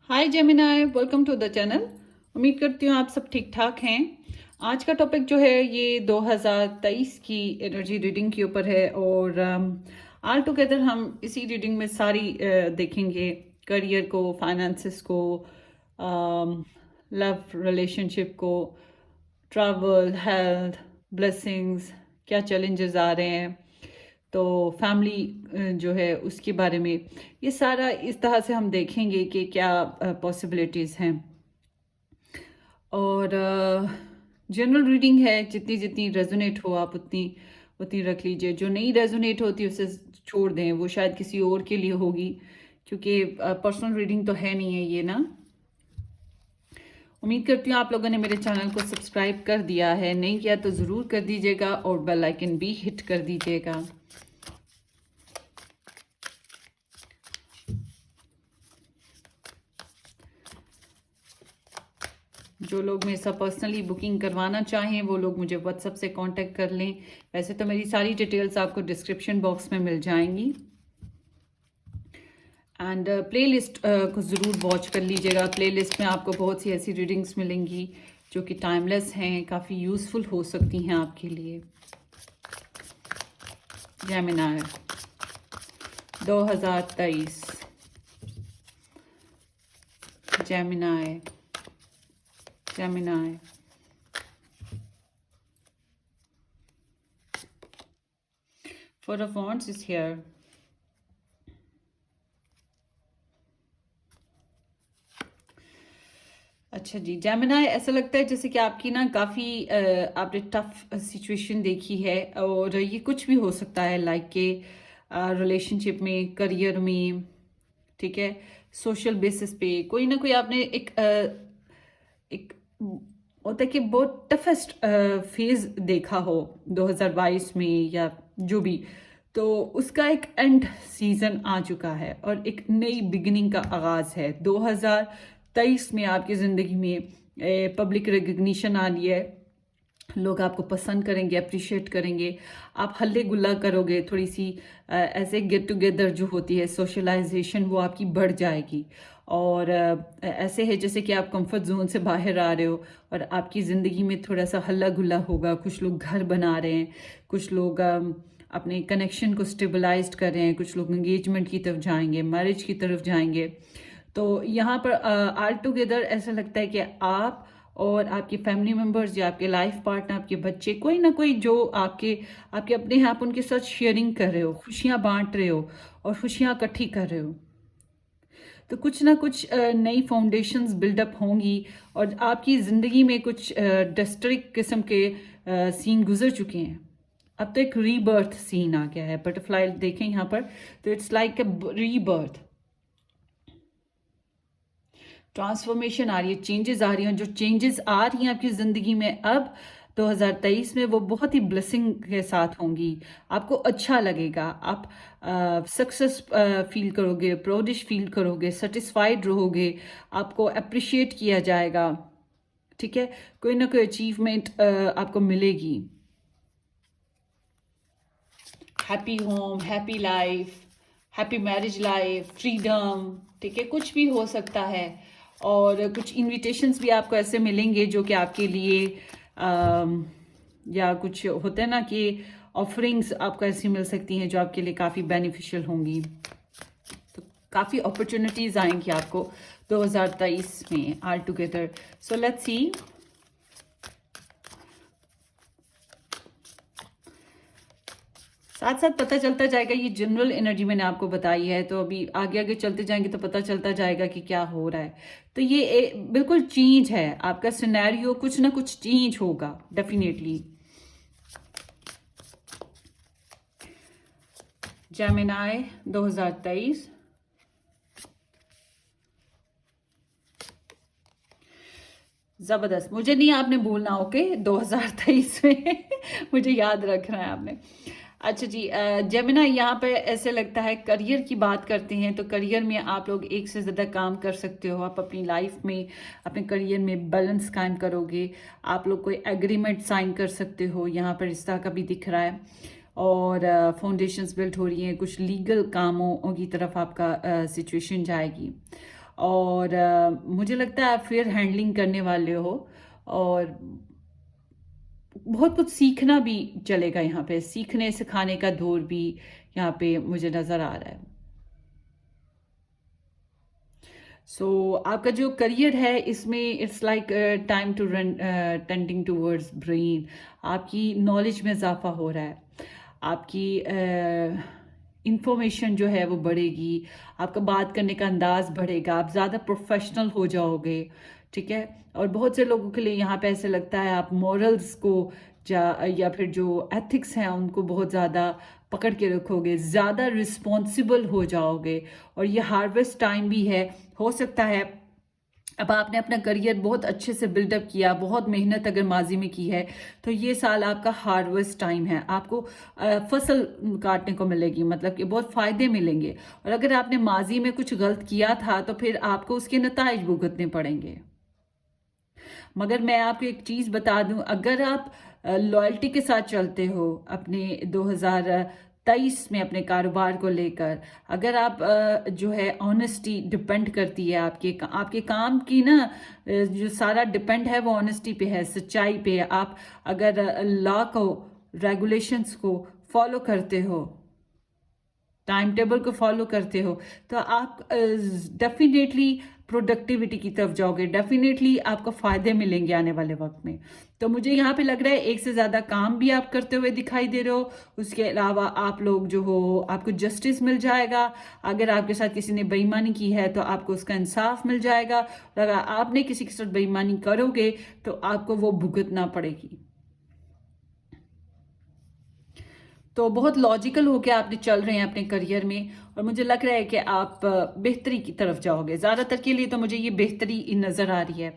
Hi Gemini, welcome to the channel. उम्मीद करती हूँ आप सब ठीक ठाक हैं। आज का टॉपिक जो है ये 2023 की एनर्जी रीडिंग के ऊपर है और ऑल टुगेदर हम इसी रीडिंग में सारी देखेंगे करियर को, फाइनेंसेस को, लव रिलेशनशिप को, ट्रैवल, हेल्थ, ब्लेसिंग्स, क्या चैलेंजेस आ रहे हैं, तो फैमिली जो है उसके बारे में ये सारा इस तरह से हम देखेंगे कि क्या पॉसिबिलिटीज़ हैं। और जनरल रीडिंग है, जितनी जितनी रेजोनेट हो आप उतनी उतनी रख लीजिए। जो नहीं रेजोनेट होती उसे छोड़ दें, वो शायद किसी और के लिए होगी, क्योंकि पर्सनल रीडिंग तो है नहीं है ये ना। उम्मीद करती हूँ आप लोगों ने मेरे चैनल को सब्सक्राइब कर दिया है, नहीं किया तो ज़रूर कर दीजिएगा और बेल आइकन भी हिट कर दीजिएगा। जो लोग मेरे साथ पर्सनली बुकिंग करवाना चाहें वो लोग मुझे व्हाट्सएप से कांटेक्ट कर लें। वैसे तो मेरी सारी डिटेल्स आपको डिस्क्रिप्शन बॉक्स में मिल जाएंगी। एंड प्लेलिस्ट को ज़रूर वॉच कर लीजिएगा। प्लेलिस्ट में आपको बहुत सी ऐसी रीडिंग्स मिलेंगी जो कि टाइमलेस हैं, काफ़ी यूज़फुल हो सकती हैं आपके लिए। Gemini 2023, Gemini, Gemini, Four of Wands is here. अच्छा जी, जेमिनाई, ऐसा लगता है जैसे कि आपकी ना काफ़ी आपने टफ सिचुएशन देखी है और ये कुछ भी हो सकता है, लाइक के रिलेशनशिप में, करियर में, ठीक है, सोशल बेसिस पे कोई ना कोई आपने एक होता है कि बहुत टफेस्ट फेज देखा हो 2022 में या जो भी, तो उसका एक एंड सीजन आ चुका है और एक नई बिगिनिंग का आगाज है। 2023 में आपकी ज़िंदगी में पब्लिक रिकग्निशन आ रही है, लोग आपको पसंद करेंगे, अप्रिशिएट करेंगे, आप हल्ले गुल्ला करोगे, थोड़ी सी ऐसे गेट टुगेदर जो होती है, सोशलाइजेशन, वो आपकी बढ़ जाएगी। और ऐसे है जैसे कि आप कंफर्ट जोन से बाहर आ रहे हो और आपकी ज़िंदगी में थोड़ा सा हल्ला गुल्ला होगा। कुछ लोग घर बना रहे हैं, कुछ लोग अपने कनेक्शन को स्टेबलाइज्ड कर रहे हैं, कुछ लोग एंगेजमेंट की तरफ जाएंगे, मैरिज की तरफ जाएंगे। तो यहाँ पर ऑल टुगेदर ऐसा लगता है कि आप और आपके फैमिली मेम्बर्स या आपके लाइफ पार्टनर, आपके बच्चे, कोई ना कोई जो आपके आपके अपने हैं, आप उनके साथ शेयरिंग कर रहे हो, खुशियाँ बांट रहे हो और खुशियाँ इकट्ठी कर रहे हो। तो कुछ ना कुछ नई फाउंडेशंस बिल्डअप होंगी और आपकी ज़िंदगी में कुछ डिस्ट्रिक्ट किस्म के सीन गुजर चुके हैं। अब तो एक रीबर्थ सीन आ गया है। बटरफ्लाई देखें यहाँ पर, तो it's like a rebirth, transformation आ रही है, चेंजेस आ रही हैं। जो चेंजेस आ रही हैं आपकी ज़िंदगी में अब 2023 में, वो बहुत ही ब्लेसिंग के साथ होंगी। आपको अच्छा लगेगा, आप सक्सेस फील करोगे, प्राउडिश फील करोगे, सेटिस्फाइड रहोगे, आपको अप्रिशिएट किया जाएगा, ठीक है, कोई ना कोई अचीवमेंट आपको मिलेगी। Happy home, happy life, happy marriage life, freedom, ठीक है, कुछ भी हो सकता है। और कुछ इनविटेशंस भी आपको ऐसे मिलेंगे जो कि आपके लिए या कुछ होते हैं ना कि ऑफरिंग्स आपको ऐसी मिल सकती हैं जो आपके लिए काफ़ी बेनिफिशियल होंगी। तो काफ़ी अपॉर्चुनिटीज़ आएंगी आपको 2023 में ऑल टुगेदर। सो लेट्स सी। साथ साथ पता चलता जाएगा, ये जनरल एनर्जी मैंने आपको बताई है, तो अभी आगे आगे चलते जाएंगे तो पता चलता जाएगा कि क्या हो रहा है। तो ये बिल्कुल चेंज है, आपका सिनेरियो कुछ ना कुछ चेंज होगा डेफिनेटली। जेमिनाई 2023, जबरदस्त। मुझे नहीं आपने बोलना, ओके, 2023 में मुझे याद रखना है आपने। अच्छा जी, जेमिना, यहाँ पे ऐसे लगता है करियर की बात करते हैं तो करियर में आप लोग एक से ज़्यादा काम कर सकते हो। आप अपनी लाइफ में, अपने करियर में बैलेंस कायम करोगे। आप लोग कोई एग्रीमेंट साइन कर सकते हो, यहाँ पर इस तरह का भी दिख रहा है। और फाउंडेशंस बिल्ड हो रही हैं, कुछ लीगल कामों की तरफ आपका सिचुएशन जाएगी। और मुझे लगता है आप फेयर हैंडलिंग करने वाले हो, और बहुत कुछ सीखना भी चलेगा यहाँ पे, सीखने सिखाने का दौर भी यहाँ पे मुझे नज़र आ रहा है। सो आपका जो करियर है इसमें it's like time to run tending towards brain, आपकी नॉलेज में इजाफा हो रहा है, आपकी इंफॉर्मेशन जो है वो बढ़ेगी, आपका बात करने का अंदाज बढ़ेगा, आप ज़्यादा प्रोफेशनल हो जाओगे, ठीक है। और बहुत से लोगों के लिए यहाँ पे ऐसे लगता है आप मॉरल्स को या फिर जो एथिक्स हैं उनको बहुत ज़्यादा पकड़ के रखोगे, ज़्यादा रिस्पॉन्सिबल हो जाओगे। और ये हार्वेस्ट टाइम भी है, हो सकता है अब आपने अपना करियर बहुत अच्छे से बिल्डअप किया, बहुत मेहनत अगर माजी में की है, तो ये साल आपका हार्वेस्ट टाइम है, आपको फसल काटने को मिलेगी, मतलब कि बहुत फ़ायदे मिलेंगे। और अगर आपने माजी में कुछ गलत किया था तो फिर आपको उसके नताइज भुगतने पड़ेंगे। मगर मैं आपको एक चीज़ बता दूं, अगर आप लॉयल्टी के साथ चलते हो अपने 2023 में अपने कारोबार को लेकर, अगर आप जो है ऑनेस्टी डिपेंड करती है आपके काम की ना, जो सारा डिपेंड है वो ऑनेस्टी पे है, सच्चाई पे है। आप अगर लॉ को, रेगुलेशंस को फॉलो करते हो, टाइम टेबल को फॉलो करते हो, तो आप डेफिनेटली प्रोडक्टिविटी की तरफ जाओगे, डेफिनेटली आपको फायदे मिलेंगे आने वाले वक्त में। तो मुझे यहाँ पे लग रहा है एक से ज़्यादा काम भी आप करते हुए दिखाई दे रहे हो। उसके अलावा आप लोग जो हो, आपको जस्टिस मिल जाएगा। अगर आपके साथ किसी ने बेईमानी की है तो आपको उसका इंसाफ मिल जाएगा, और अगर आपने किसी के साथ बेईमानी करोगे तो आपको वो भुगतना पड़ेगी। तो बहुत लॉजिकल होके आपने चल रहे हैं अपने करियर में, और मुझे लग रहा है कि आप बेहतरी की तरफ जाओगे। ज़्यादातर के लिए तो मुझे ये बेहतरी नज़र आ रही है।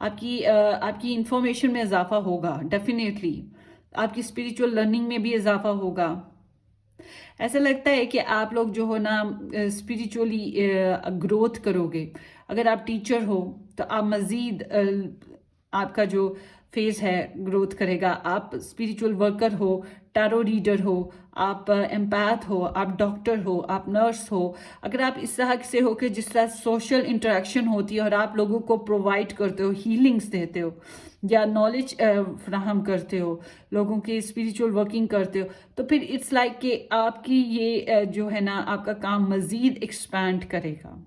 आपकी इंफॉर्मेशन में इजाफा होगा डेफिनेटली, आपकी स्पिरिचुअल लर्निंग में भी इजाफा होगा। ऐसा लगता है कि आप लोग जो हो ना स्पिरिचुअली ग्रोथ करोगे। अगर आप टीचर हो तो आप मज़ीद आपका जो फेज है ग्रोथ करेगा। आप स्पिरिचुअल वर्कर हो, टैरो रीडर हो, आप एम्पैथ हो, आप डॉक्टर हो, आप नर्स हो, अगर आप इस तरह से हो कि जिस तरह सोशल इंटरेक्शन होती है और आप लोगों को प्रोवाइड करते हो, हीलिंग्स देते हो या नॉलेज फ्राहम करते हो, लोगों की स्पिरिचुअल वर्किंग करते हो, तो फिर इट्स लाइक कि आपकी ये जो है ना आपका काम मज़ीद एक्सपैंड करेगा।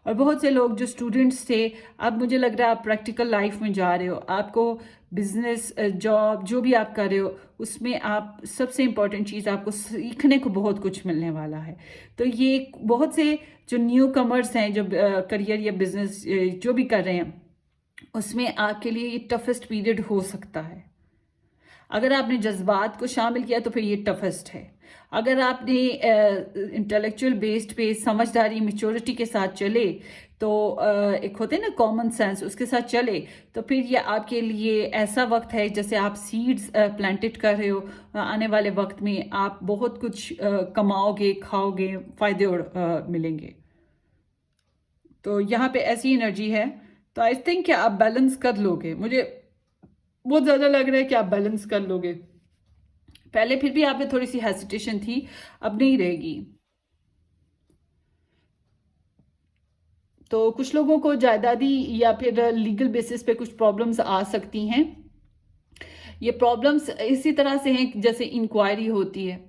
और बहुत से लोग जो स्टूडेंट्स थे, अब मुझे लग रहा है आप प्रैक्टिकल लाइफ में जा रहे हो, आपको बिजनेस, जॉब जो भी आप कर रहे हो उसमें आप सबसे इम्पॉर्टेंट चीज़, आपको सीखने को बहुत कुछ मिलने वाला है। तो ये बहुत से जो न्यू कमर्स हैं, जो करियर या बिजनेस जो भी कर रहे हैं, उसमें आपके लिए ये टफेस्ट पीरियड हो सकता है। अगर आपने जज्बात को शामिल किया तो फिर ये टफेस्ट है। अगर आपने इंटेलेक्चुअल बेस्ड पे समझदारी, मैच्योरिटी के साथ चले, तो एक होते हैं ना कॉमन सेंस, उसके साथ चले, तो फिर ये आपके लिए ऐसा वक्त है जैसे आप सीड्स प्लांटेड कर रहे हो। आने वाले वक्त में आप बहुत कुछ कमाओगे, खाओगे, फायदे मिलेंगे। तो यहाँ पे ऐसी एनर्जी है, तो आई थिंक कि आप बैलेंस कर लोगे। मुझे बहुत ज़्यादा लग रहा है कि आप बैलेंस कर लोगे। पहले फिर भी आप में थोड़ी सी हेसिटेशन थी, अब नहीं रहेगी। तो कुछ लोगों को जायदादी या फिर लीगल बेसिस पे कुछ प्रॉब्लम्स आ सकती हैं। ये प्रॉब्लम्स इसी तरह से हैं जैसे इंक्वायरी होती है,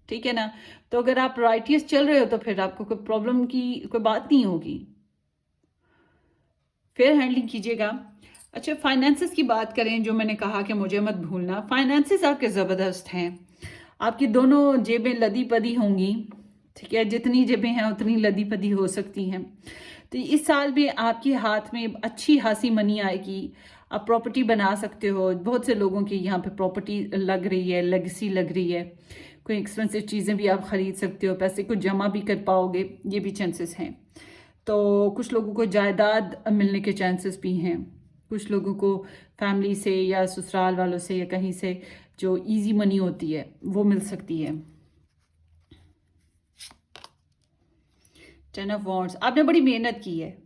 ठीक है ना। तो अगर आप राइटियस चल रहे हो तो फिर आपको कोई प्रॉब्लम की कोई बात नहीं होगी, फेयर हैंडलिंग कीजिएगा। अच्छा, फाइनेंसेस की बात करें, जो मैंने कहा कि मुझे मत भूलना, फाइनेंसेस आपके ज़बरदस्त हैं। आपकी दोनों जेबें लदी पदी होंगी, ठीक है, जितनी जेबें हैं उतनी लदी पदी हो सकती हैं। तो इस साल में आपके हाथ में अच्छी खासी मनी आएगी, आप प्रॉपर्टी बना सकते हो। बहुत से लोगों की यहाँ पे प्रॉपर्टी लग रही है, लेगेसी लग रही है, कोई एक्सपेंसिव चीज़ें भी आप ख़रीद सकते हो, पैसे को जमा भी कर पाओगे, ये भी चांसेस हैं। तो कुछ लोगों को जायदाद मिलने के चांसेस भी हैं, कुछ लोगों को फैमिली से या ससुराल वालों से या कहीं से जो इजी मनी होती है वो मिल सकती है। 10 ऑफ वॉन्ड्स, आपने बड़ी मेहनत की है,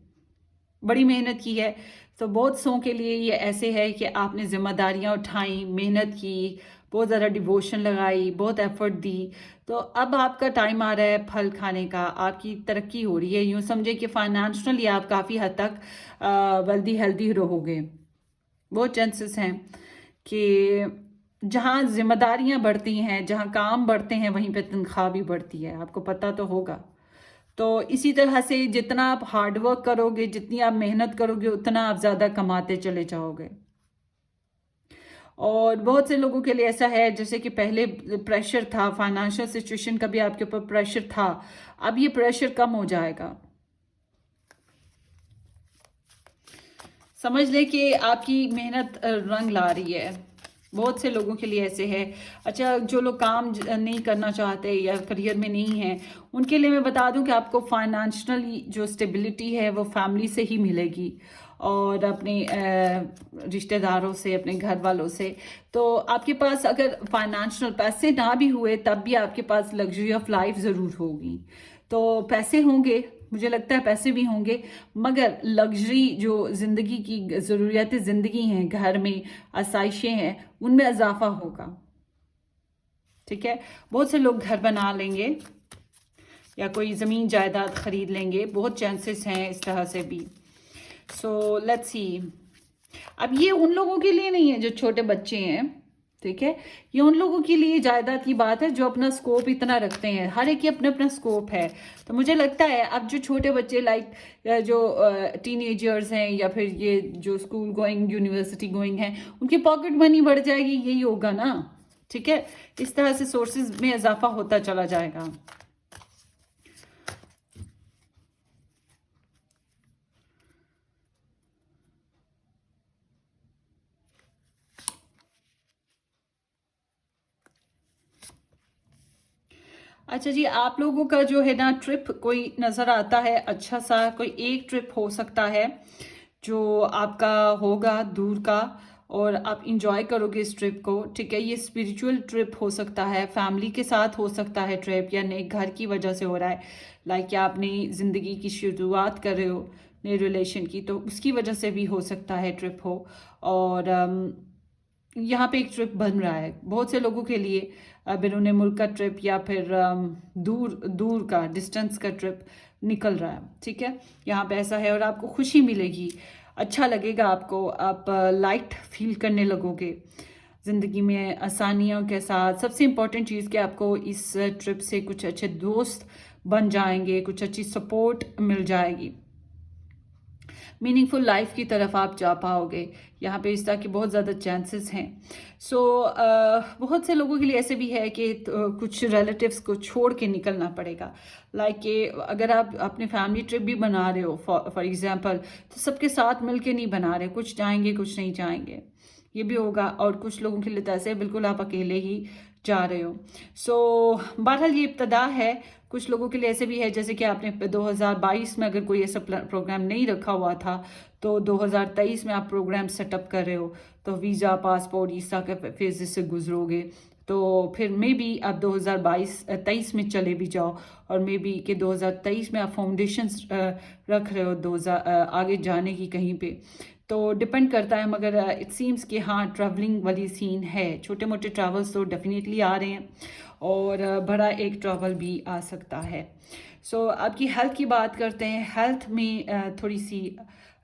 बड़ी मेहनत की है। तो बहुत सौ के लिए ये ऐसे है कि आपने जिम्मेदारियां उठाई, मेहनत की, बहुत ज़्यादा डिवोशन लगाई, बहुत एफर्ट दी, तो अब आपका टाइम आ रहा है फल खाने का, आपकी तरक्की हो रही है। यूँ समझे कि फाइनेंशियली आप काफ़ी हद तक वेल्दी हेल्दी रहोगे। बहुत चांसेस हैं कि जहाँ जिम्मेदारियां बढ़ती हैं, जहाँ काम बढ़ते हैं, वहीं पे तनख्वाह भी बढ़ती है, आपको पता तो होगा। तो इसी तरह से जितना आप हार्डवर्क करोगे, जितनी आप मेहनत करोगे, उतना आप ज़्यादा कमाते चले जाओगे। और बहुत से लोगों के लिए ऐसा है जैसे कि पहले प्रेशर था, फाइनेंशियल सिचुएशन का भी आपके ऊपर प्रेशर था, अब ये प्रेशर कम हो जाएगा। समझ ले कि आपकी मेहनत रंग ला रही है। बहुत से लोगों के लिए ऐसे है। अच्छा, जो लोग काम नहीं करना चाहते या करियर में नहीं है, उनके लिए मैं बता दूं कि आपको फाइनेंशियली जो स्टेबिलिटी है वो फैमिली से ही मिलेगी और अपने रिश्तेदारों से, अपने घर वालों से। तो आपके पास अगर फाइनेंशियल पैसे ना भी हुए तब भी आपके पास लग्जरी ऑफ लाइफ ज़रूर होगी। तो पैसे होंगे, मुझे लगता है पैसे भी होंगे, मगर लग्जरी जो ज़िंदगी की ज़रूरियात ज़िंदगी हैं, घर में आसाइशें हैं, उनमें इजाफा होगा। ठीक है, बहुत से लोग घर बना लेंगे या कोई ज़मीन जायदाद खरीद लेंगे, बहुत चांसेस हैं इस तरह से भी। सो लेट्स सी। अब ये उन लोगों के लिए नहीं है जो छोटे बच्चे हैं, ठीक है, ये उन लोगों के लिए जायदाद की बात है जो अपना स्कोप इतना रखते हैं। हर एक की अपना अपना स्कोप है। तो मुझे लगता है अब जो छोटे बच्चे लाइक जो टीनेजर्स हैं या फिर ये जो स्कूल गोइंग, यूनिवर्सिटी गोइंग हैं, उनकी पॉकेट मनी बढ़ जाएगी, यही होगा ना। ठीक है, इस तरह से सोर्सेज में इजाफा होता चला जाएगा। अच्छा जी, आप लोगों का जो है ना ट्रिप कोई नज़र आता है अच्छा सा, कोई एक ट्रिप हो सकता है जो आपका होगा दूर का और आप इंजॉय करोगे इस ट्रिप को। ठीक है, ये स्पिरिचुअल ट्रिप हो सकता है, फैमिली के साथ हो सकता है ट्रिप, या नए घर की वजह से हो रहा है, लाइक या आप नई ज़िंदगी की शुरुआत कर रहे हो, नए रिलेशन की, तो उसकी वजह से भी हो सकता है ट्रिप हो। और यहाँ पे एक ट्रिप बन रहा है बहुत से लोगों के लिए, बैरून मुल्क का ट्रिप या फिर दूर दूर का डिस्टेंस का ट्रिप निकल रहा है। ठीक है, यहाँ पे ऐसा है और आपको खुशी मिलेगी, अच्छा लगेगा आपको, आप लाइट फील करने लगोगे ज़िंदगी में आसानियों के साथ। सबसे इम्पोर्टेंट चीज़ कि आपको इस ट्रिप से कुछ अच्छे दोस्त बन जाएंगे, कुछ अच्छी सपोर्ट मिल जाएगी, मीनिंगफुल लाइफ की तरफ आप जा पाओगे। यहाँ पे इस तरह के बहुत ज़्यादा चांसेस हैं। सो बहुत से लोगों के लिए ऐसे भी है कि कुछ रिलेटिव्स को छोड़ के निकलना पड़ेगा, लाइक कि अगर आप अपने फैमिली ट्रिप भी बना रहे हो फॉर एग्जांपल, तो सबके साथ मिलके नहीं बना रहे, कुछ जाएंगे कुछ नहीं जाएंगे, ये भी होगा। और कुछ लोगों के लिए तो ऐसे बिल्कुल आप अकेले ही जा रहे हो। सो बहरहाल ये इब्तदा है। कुछ लोगों के लिए ऐसे भी है जैसे कि आपने 2022 में अगर कोई ऐसा प्रोग्राम नहीं रखा हुआ था तो 2023 में आप प्रोग्राम सेटअप कर रहे हो, तो वीज़ा, पासपोर्ट, ईसा के फेजेस से गुजरोगे, तो फिर मे बी आप 2023 में चले भी जाओ, और मे बी कि 2023 में आप फाउंडेशंस रख रहे हो 2000 आगे जाने की कहीं पे, तो डिपेंड करता है। मगर इट सीम्स कि हाँ, ट्रैवलिंग वाली सीन है, छोटे मोटे ट्रैवल्स तो डेफिनेटली आ रहे हैं और बड़ा एक ट्रैवल भी आ सकता है। सो आपकी हेल्थ की बात करते हैं। हेल्थ में थोड़ी सी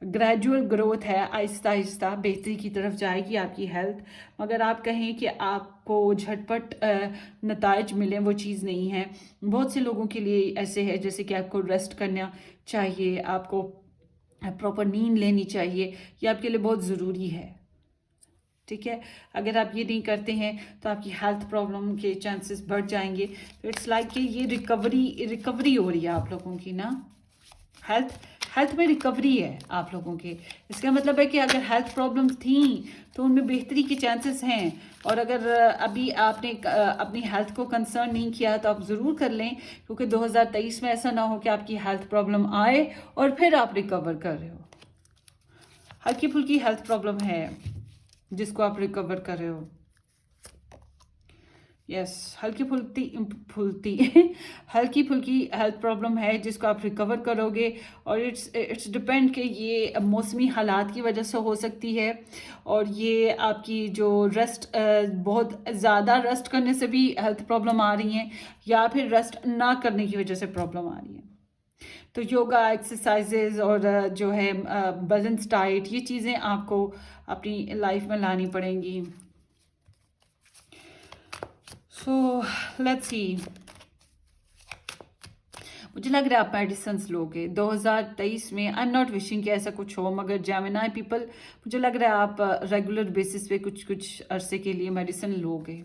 ग्रेजुअल ग्रोथ है, आहिस्ता आहिस्ता बेहतरी की तरफ जाएगी आपकी हेल्थ, मगर आप कहें कि आपको झटपट नताइज मिले, वो चीज़ नहीं है। बहुत से लोगों के लिए ऐसे है जैसे कि आपको रेस्ट करना चाहिए, आपको प्रॉपर नींद लेनी चाहिए, ये आपके लिए बहुत ज़रूरी है। ठीक है, अगर आप ये नहीं करते हैं तो आपकी हेल्थ प्रॉब्लम के चांसेस बढ़ जाएंगे। तो इट्स लाइक कि ये रिकवरी हो रही है आप लोगों की ना, हेल्थ में रिकवरी है आप लोगों के। इसका मतलब है कि अगर हेल्थ प्रॉब्लम्स थी तो उनमें बेहतरी के चांसेस हैं, और अगर अभी आपने अपनी हेल्थ को कंसर्न नहीं किया तो आप ज़रूर कर लें, क्योंकि 2023 में ऐसा ना हो कि आपकी हेल्थ प्रॉब्लम आए और फिर आप रिकवर कर रहे हो। हल्की फुल्की हेल्थ प्रॉब्लम है जिसको आप रिकवर कर रहे हो, यस, हल्की फुल्की फुल्की हल्की फुल्की हेल्थ प्रॉब्लम है जिसको आप रिकवर करोगे। और इट्स डिपेंड कि ये मौसमी हालात की वजह से हो सकती है, और ये आपकी जो रेस्ट, बहुत ज़्यादा रेस्ट करने से भी हेल्थ प्रॉब्लम आ रही हैं, या फिर रेस्ट ना करने की वजह से प्रॉब्लम आ रही है। तो योगा, एक्सरसाइजेज और जो है बैलेंस डाइट, ये चीज़ें आपको अपनी लाइफ में लानी पड़ेंगी। सो लेट्स सी, मुझे लग रहा है आप मेडिसिन लोगे 2023 में। आई एम नॉट विशिंग कि ऐसा कुछ हो, मगर जेमिनी पीपल, मुझे लग रहा है आप रेगुलर बेसिस पे कुछ कुछ अरसे के लिए मेडिसिन लोगे।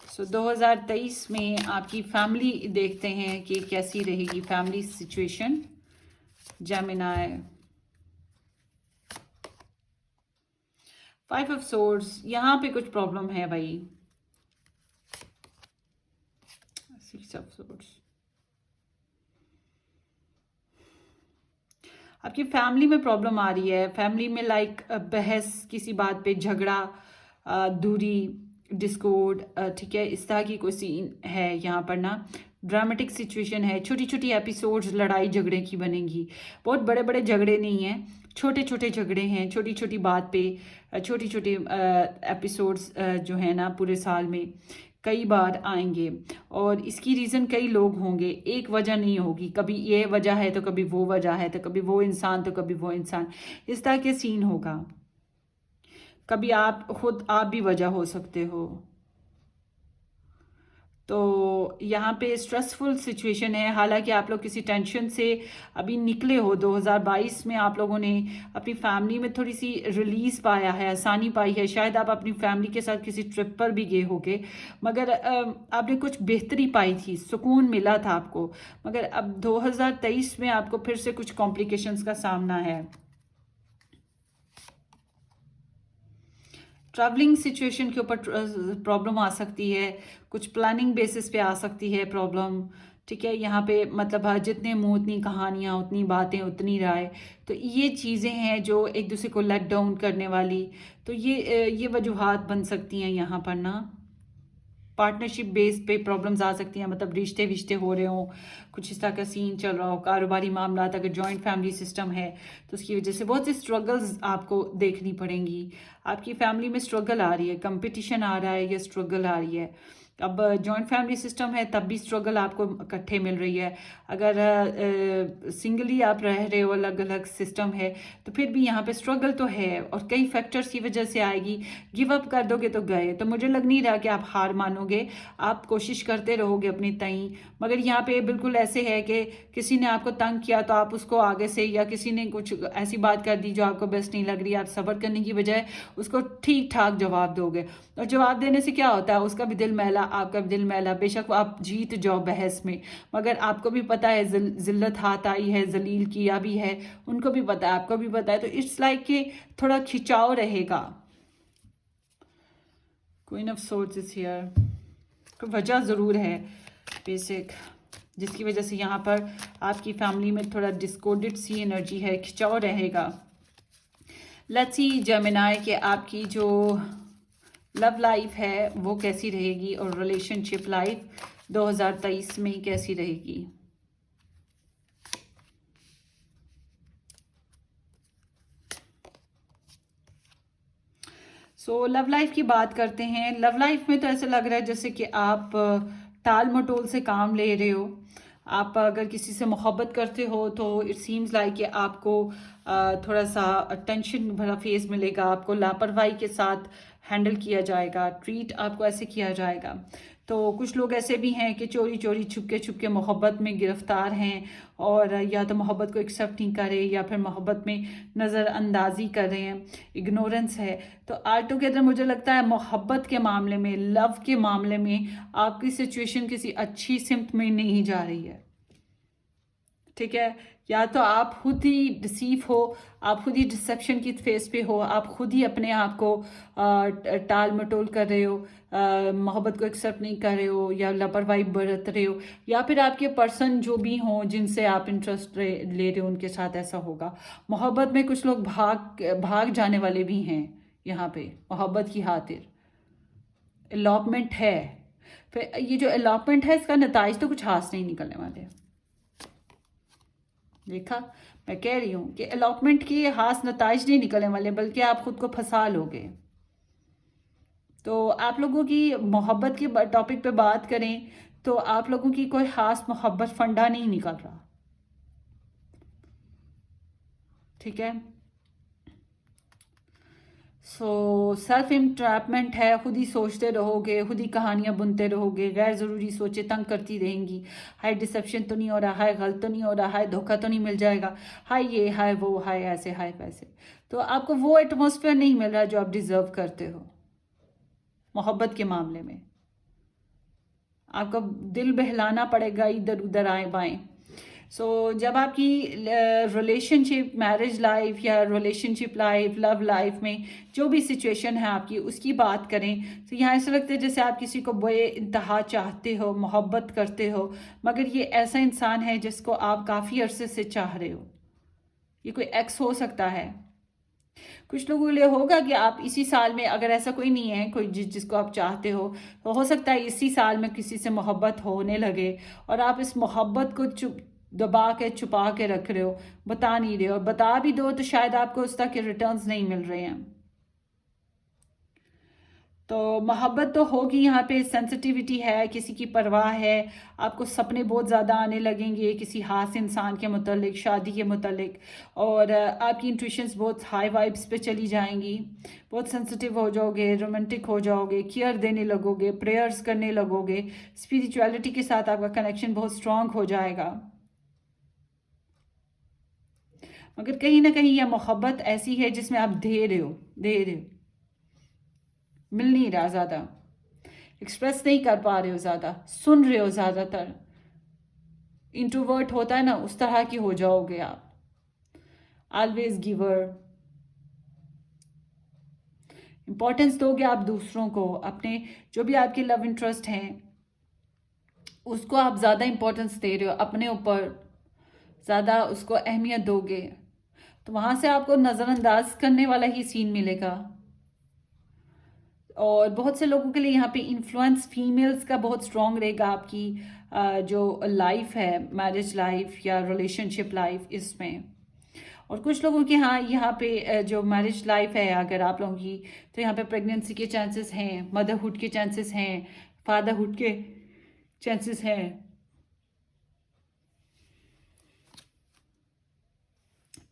सो 2023 में आपकी फैमिली देखते हैं कि कैसी रहेगी family situation. Gemini, 5 of swords, यहाँ पे कुछ प्रॉब्लम है भाई। 6 ऑफ सोर्ड्स, आपकी फैमिली में प्रॉब्लम आ रही है। फैमिली में लाइक बहस, किसी बात पे झगड़ा, दूरी, डिस्कॉर्ड, ठीक है, इस तरह की कोई सीन है यहाँ पर ना। ड्रामेटिक सिचुएशन है, छोटी छोटी एपिसोड्स लड़ाई झगड़े की बनेंगी। बहुत बड़े बड़े झगड़े नहीं हैं, छोटे छोटे झगड़े हैं, छोटी छोटी बात पे छोटी छोटी एपिसोड्स जो है ना पूरे साल में कई बार आएंगे। और इसकी रीज़न कई लोग होंगे, एक वजह नहीं होगी। कभी ये वजह है तो कभी वो वजह है, तो कभी वो इंसान तो कभी वो इंसान, इस तरह के सीन होगा। कभी आप खुद आप भी वजह हो सकते हो। तो यहाँ पे स्ट्रेसफुल सिचुएशन है। हालांकि आप लोग किसी टेंशन से अभी निकले हो, 2022 में आप लोगों ने अपनी फैमिली में थोड़ी सी रिलीज पाया है, आसानी पाई है। शायद आप अपनी फैमिली के साथ किसी ट्रिप पर भी गए होगे, मगर आपने कुछ बेहतरी पाई थी, सुकून मिला था आपको। मगर अब 2023 में आपको फिर से कुछ कॉम्प्लिकेशंस का सामना है। ट्रैवलिंग सिचुएशन के ऊपर प्रॉब्लम आ सकती है, कुछ प्लानिंग बेसिस पे आ सकती है प्रॉब्लम, ठीक है। यहाँ पे मतलब जितने मुंह उतनी कहानियाँ, उतनी बातें उतनी राय। तो ये चीज़ें हैं जो एक दूसरे को लेट डाउन करने वाली। तो ये वजूहात बन सकती हैं यहाँ पर ना। पार्टनरशिप बेस पे प्रॉब्लम्स आ सकती हैं, मतलब रिश्ते विश्ते हो रहे हो, कुछ इस तरह का सीन चल रहा हो, कारोबारी मामला, अगर जॉइंट फैमिली सिस्टम है तो उसकी वजह से बहुत सी स्ट्रगल्स आपको देखनी पड़ेंगी। आपकी फैमिली में स्ट्रगल आ रही है, कंपटीशन आ रहा है या स्ट्रगल आ रही है। अब जॉइंट फैमिली सिस्टम है तब भी स्ट्रगल आपको इकट्ठे मिल रही है। अगर सिंगली आप रह रहे हो, अलग अलग सिस्टम है, तो फिर भी यहाँ पे स्ट्रगल तो है और कई फैक्टर्स की वजह से आएगी। गिव अप कर दोगे तो गए। तो मुझे लग नहीं रहा कि आप हार मानोगे, आप कोशिश करते रहोगे अपनी तई। मगर यहाँ पे बिल्कुल ऐसे है कि किसी ने आपको तंग किया तो आप उसको आगे से, या किसी ने कुछ ऐसी बात कर दी जो आपको बेस्ट नहीं लग रही, आप सब्र करने की बजाय उसको ठीक ठाक जवाब दोगे। और जवाब देने से क्या होता है, उसका भी दिल मैला, आपका भी दिल मैला। बेशक आप जीत जाओ बहस में, मगर आपको भी पता है जिल्लत हाथ आई है, जलील किया भी है, उनको भी पता है, आपको भी पता है। तो इट्स लाइक कि थोड़ा खिंचाव रहेगा। Queen of swords is here. वजह ज़रूर है बेसिक, जिसकी वजह से यहाँ पर आपकी फैमिली में थोड़ा डिस्कॉर्डेड सी एनर्जी है, खिंचाव रहेगा। लेट्स सी जेमिनी कि आपकी जो लव लाइफ है वो कैसी रहेगी, और रिलेशनशिप लाइफ 2023 में कैसी रहेगी। सो लव लाइफ की बात करते हैं। लव लाइफ में तो ऐसा लग रहा है जैसे कि आप टाल मटोल से काम ले रहे हो। आप अगर किसी से मोहब्बत करते हो तो इट सीम्स लाइक कि आपको थोड़ा सा टेंशन भरा फेस मिलेगा, आपको लापरवाही के साथ हैंडल किया जाएगा, ट्रीट आपको ऐसे किया जाएगा। तो कुछ लोग ऐसे भी हैं कि चोरी चोरी छुपके मोहब्बत में गिरफ्तार हैं, और या तो मोहब्बत को एक्सेप्ट नहीं कर रहे, या फिर मोहब्बत में नज़रअंदाजी कर रहे हैं, इग्नोरेंस है। तो आल टुगेदर मुझे लगता है मोहब्बत के मामले में, लव के मामले में आपकी सिचुएशन किसी अच्छी सिमत में नहीं जा रही है, ठीक है। या तो आप खुद ही डिसीव हो, आप खुद ही डिसेप्शन की फेस पे हो, आप खुद ही अपने आप को टाल मटोल कर रहे हो, मोहब्बत को एक्सेप्ट नहीं कर रहे हो, या लापरवाही बरत रहे हो, या फिर आपके पर्सन जो भी हों जिनसे आप इंटरेस्ट ले रहे हो उनके साथ ऐसा होगा। मोहब्बत में कुछ लोग भाग जाने वाले भी हैं यहाँ पे मोहब्बत की खातिर। अलॉटमेंट है, फिर ये जो अलॉटमेंट है इसका नताइज तो कुछ खास नहीं निकलने वाले। देखा, मैं कह रही हूँ कि अलॉटमेंट के खास नताइज नहीं निकलने वाले, बल्कि आप खुद को फंसा लोगे। तो आप लोगों की मोहब्बत के टॉपिक पे बात करें तो आप लोगों की कोई खास मोहब्बत फंडा नहीं निकल रहा, ठीक है। सो सेल्फ इंट्रैपमेंट है, खुद ही सोचते रहोगे, खुद ही कहानियां बुनते रहोगे, गैर ज़रूरी सोचे तंग करती रहेंगी। हाय डिसेप्शन तो नहीं हो रहा, हाय गलत तो नहीं हो रहा, हाय धोखा तो नहीं मिल जाएगा, हाय ये हाय वो, हाय ऐसे हाय वैसे। तो आपको वो एटमॉस्फेयर नहीं मिल रहा जो आप डिजर्व करते हो मोहब्बत के मामले में। आपका दिल बहलाना पड़ेगा इधर उधर आए बाएं। सो जब आपकी रिलेशनशिप, मैरिज लाइफ या रिलेशनशिप लाइफ, लव लाइफ में जो भी सिचुएशन है आपकी, उसकी बात करें तो यहाँ ऐसा लगता है जैसे आप किसी को बड़े इंतहा चाहते हो, मोहब्बत करते हो, मगर ये ऐसा इंसान है जिसको आप काफ़ी अरसे से चाह रहे हो। ये कोई एक्स हो सकता है, कुछ लोगों के लिए होगा कि आप इसी साल में, अगर ऐसा कोई नहीं है कोई जिसको आप चाहते हो हो सकता है इसी साल में किसी से मोहब्बत होने लगे और आप इस मोहब्बत को चुप दबा के छुपा के रख रहे हो, बता नहीं रहे हो, और बता भी दो तो शायद आपको उस तक के रिटर्न्स नहीं मिल रहे हैं। तो मोहब्बत तो होगी, यहाँ पे सेंसिटिविटी है, किसी की परवाह है, आपको सपने बहुत ज़्यादा आने लगेंगे किसी खास इंसान के मुतालिक, शादी के मुतालिक, और आपकी इंट्यूशंस बहुत हाई वाइब्स पे चली जाएंगी, बहुत सेंसिटिव हो जाओगे, रोमांटिक हो जाओगे, केयर देने लगोगे, प्रेयर्स करने लगोगे, स्पिरिचुअलिटी के साथ आपका कनेक्शन बहुत स्ट्रांग हो जाएगा। मगर कहीं ना कहीं यह मोहब्बत ऐसी है जिसमें आप दे रहे हो, मिल नहीं रहा ज़्यादा, एक्सप्रेस नहीं कर पा रहे हो, ज़्यादा सुन रहे हो, ज़्यादातर इंट्रोवर्ट होता है ना, उस तरह की हो जाओगे आप, ऑलवेज गिवर। इंपॉर्टेंस दोगे आप दूसरों को, अपने जो भी आपके लव इंटरेस्ट हैं उसको आप ज़्यादा इंपॉर्टेंस दे रहे हो, अपने ऊपर ज़्यादा उसको अहमियत दोगे, तो वहाँ से आपको नज़रअंदाज करने वाला ही सीन मिलेगा। और बहुत से लोगों के लिए यहाँ पे इन्फ्लुएंस फीमेल्स का बहुत स्ट्रॉन्ग रहेगा आपकी जो लाइफ है, मैरिज लाइफ या रिलेशनशिप लाइफ, इसमें। और कुछ लोगों की हाँ यहाँ पे जो मैरिज लाइफ है अगर आप लोगों की, तो यहाँ पे प्रेगनेंसी के चांसेस हैं, मदरहुड के चांसेस हैं, फादरहुड के चांसेस हैं।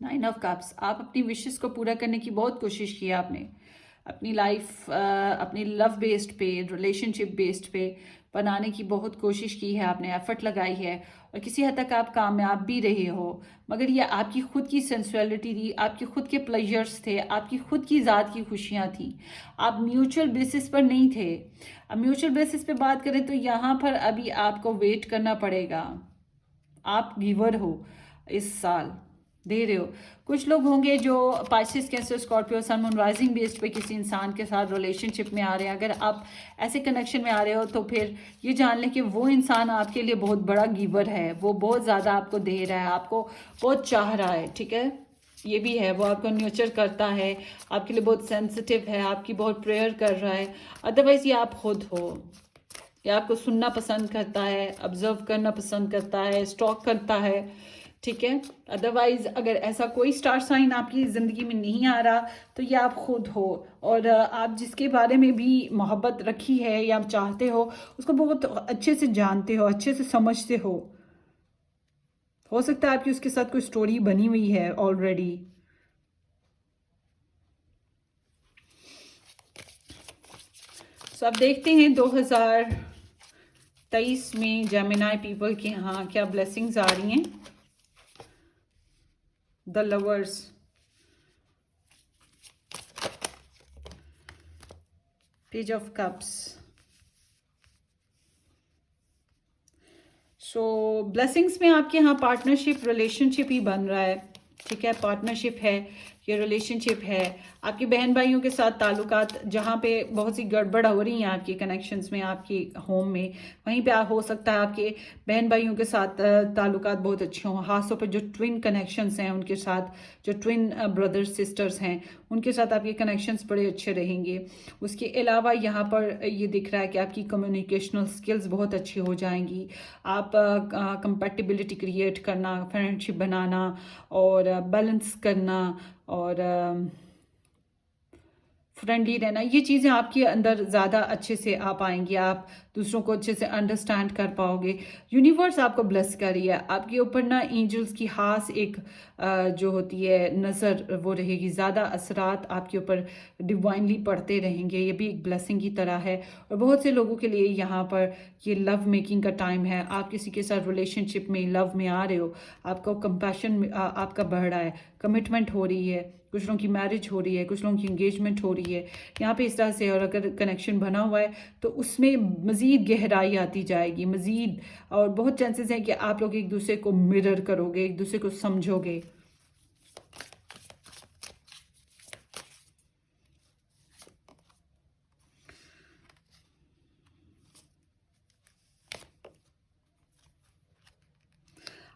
नाइन ऑफ कप्स, आप अपनी विशेस को पूरा करने की बहुत कोशिश की है आपने, अपनी लाइफ अपनी लव बेस्ड पे, रिलेशनशिप बेस्ड पे बनाने की बहुत कोशिश की है आपने, एफर्ट लगाई है, और किसी हद तक आप कामयाब भी रहे हो। मगर ये आपकी खुद की सेंसुअलिटी थी, आपके खुद के प्लेजर्स थे, आपकी खुद की ज़ात की खुशियाँ थी, आप म्यूचुअल बेसिस पर नहीं थे। अब म्यूचुअल बेसिस पे बात करें तो यहाँ पर अभी आपको वेट करना पड़ेगा। आप गिवर हो, इस साल दे रहे हो। कुछ लोग होंगे जो पाइसेस, कैंसर, स्कॉर्पियो, सन, मून, राइजिंग बेस्ड पे किसी इंसान के साथ रिलेशनशिप में आ रहे हैं। अगर आप ऐसे कनेक्शन में आ रहे हो तो फिर ये जान लें कि वो इंसान आपके लिए बहुत बड़ा गिवर है, वो बहुत ज़्यादा आपको दे रहा है, आपको बहुत चाह रहा है, ठीक है। ये भी है, वो आपको न्यूचर करता है, आपके लिए बहुत सेंसिटिव है, आपकी बहुत प्रेयर कर रहा है। अदरवाइज़ ये आप खुद हो, ये आपको सुनना पसंद करता है, ऑब्जर्व करना पसंद करता है, स्टॉक करता है, ठीक है। अदरवाइज अगर ऐसा कोई स्टार साइन आपकी ज़िंदगी में नहीं आ रहा तो ये आप खुद हो, और आप जिसके बारे में भी मोहब्बत रखी है या आप चाहते हो उसको बहुत अच्छे से जानते हो, अच्छे से समझते हो सकता है आपकी उसके साथ कोई स्टोरी बनी हुई है ऑलरेडी। सो अब देखते हैं 2023 में जेमिनी पीपल के यहाँ क्या ब्लेसिंग्स आ रही हैं। The lovers, page of cups. So blessings में आपके यहाँ पार्टनरशिप, रिलेशनशिप ही बन रहा है, ठीक है। पार्टनरशिप है, ये रिलेशनशिप है, आपके बहन भाइयों के साथ ताल्लुकात जहाँ पे बहुत सी गड़बड़ हो रही हैं आपके कनेक्शंस में, आपकी होम में, वहीं पे हो सकता है आपके बहन भाइयों के साथ ताल्लुकात बहुत अच्छे हों, खासतौर पर जो ट्विन कनेक्शंस हैं उनके साथ, जो ट्विन ब्रदर्स सिस्टर्स हैं उनके साथ आपके कनेक्शंस बड़े अच्छे रहेंगे। उसके अलावा यहाँ पर ये दिख रहा है कि आपकी कम्युनिकेशनल स्किल्स बहुत अच्छी हो जाएंगी। आप कंपैटिबिलिटी क्रिएट करना, फ्रेंडशिप बनाना और बैलेंस करना और फ्रेंडली रहना, ये चीज़ें आपके अंदर ज़्यादा अच्छे से आ पाएंगी। आप दूसरों को अच्छे से अंडरस्टैंड कर पाओगे। यूनिवर्स आपको ब्लेस कर रही है। आपके ऊपर ना एंजल्स की खास एक जो होती है नज़र वो रहेगी। ज़्यादा असरात आपके ऊपर डिवाइनली पड़ते रहेंगे। ये भी एक ब्लेसिंग की तरह है। और बहुत से लोगों के लिए यहाँ पर ये लव मेकिंग का टाइम है। आप किसी के साथ रिलेशनशिप में, लव में आ रहे हो, आपका कंपैशन आपका बढ़ रहा है, कमिटमेंट हो रही है, कुछ लोगों की मैरिज हो रही है, कुछ लोगों की इंगेजमेंट हो रही है यहाँ पे इस तरह से। और अगर कनेक्शन बना हुआ है तो उसमें मज़ीद गहराई आती जाएगी, मज़ीद। और बहुत चांसेस हैं कि आप लोग एक दूसरे को मिरर करोगे, एक दूसरे को समझोगे।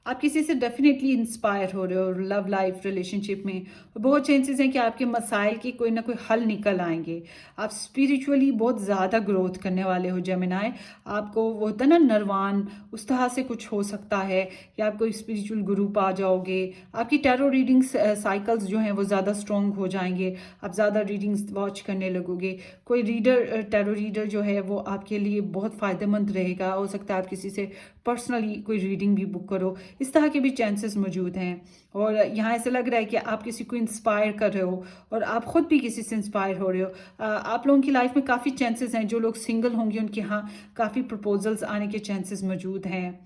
आप किसी से डेफिनेटली इंस्पायर हो रहे हो लव लाइफ रिलेशनशिप में। और बहुत चांसेस हैं कि आपके मसाइल के कोई ना कोई हल निकल आएंगे। आप स्पिरिचुअली बहुत ज़्यादा ग्रोथ करने वाले हो जेमिनाई। आपको वो होता है ना नरवान, उस तरह से कुछ हो सकता है कि आप कोई स्पिरिचुअल गुरु पा जाओगे। आपकी टैरो रीडिंग्स साइकिल्स जो हैं वो ज़्यादा स्ट्रॉन्ग हो जाएंगे। आप ज़्यादा रीडिंग्स वॉच करने लगोगे। कोई रीडर, टैरो रीडर जो है वो आपके लिए बहुत फ़ायदेमंद रहेगा। हो सकता है आप किसी से पर्सनली कोई रीडिंग भी बुक करो। इस तरह के भी चांसेस मौजूद हैं। और यहाँ ऐसा लग रहा है कि आप किसी को इंस्पायर कर रहे हो और आप खुद भी किसी से इंस्पायर हो रहे हो। आप लोगों की लाइफ में काफ़ी चांसेस हैं। जो लोग सिंगल होंगे उनके यहाँ काफ़ी प्रपोजल्स आने के चांसेस मौजूद हैं।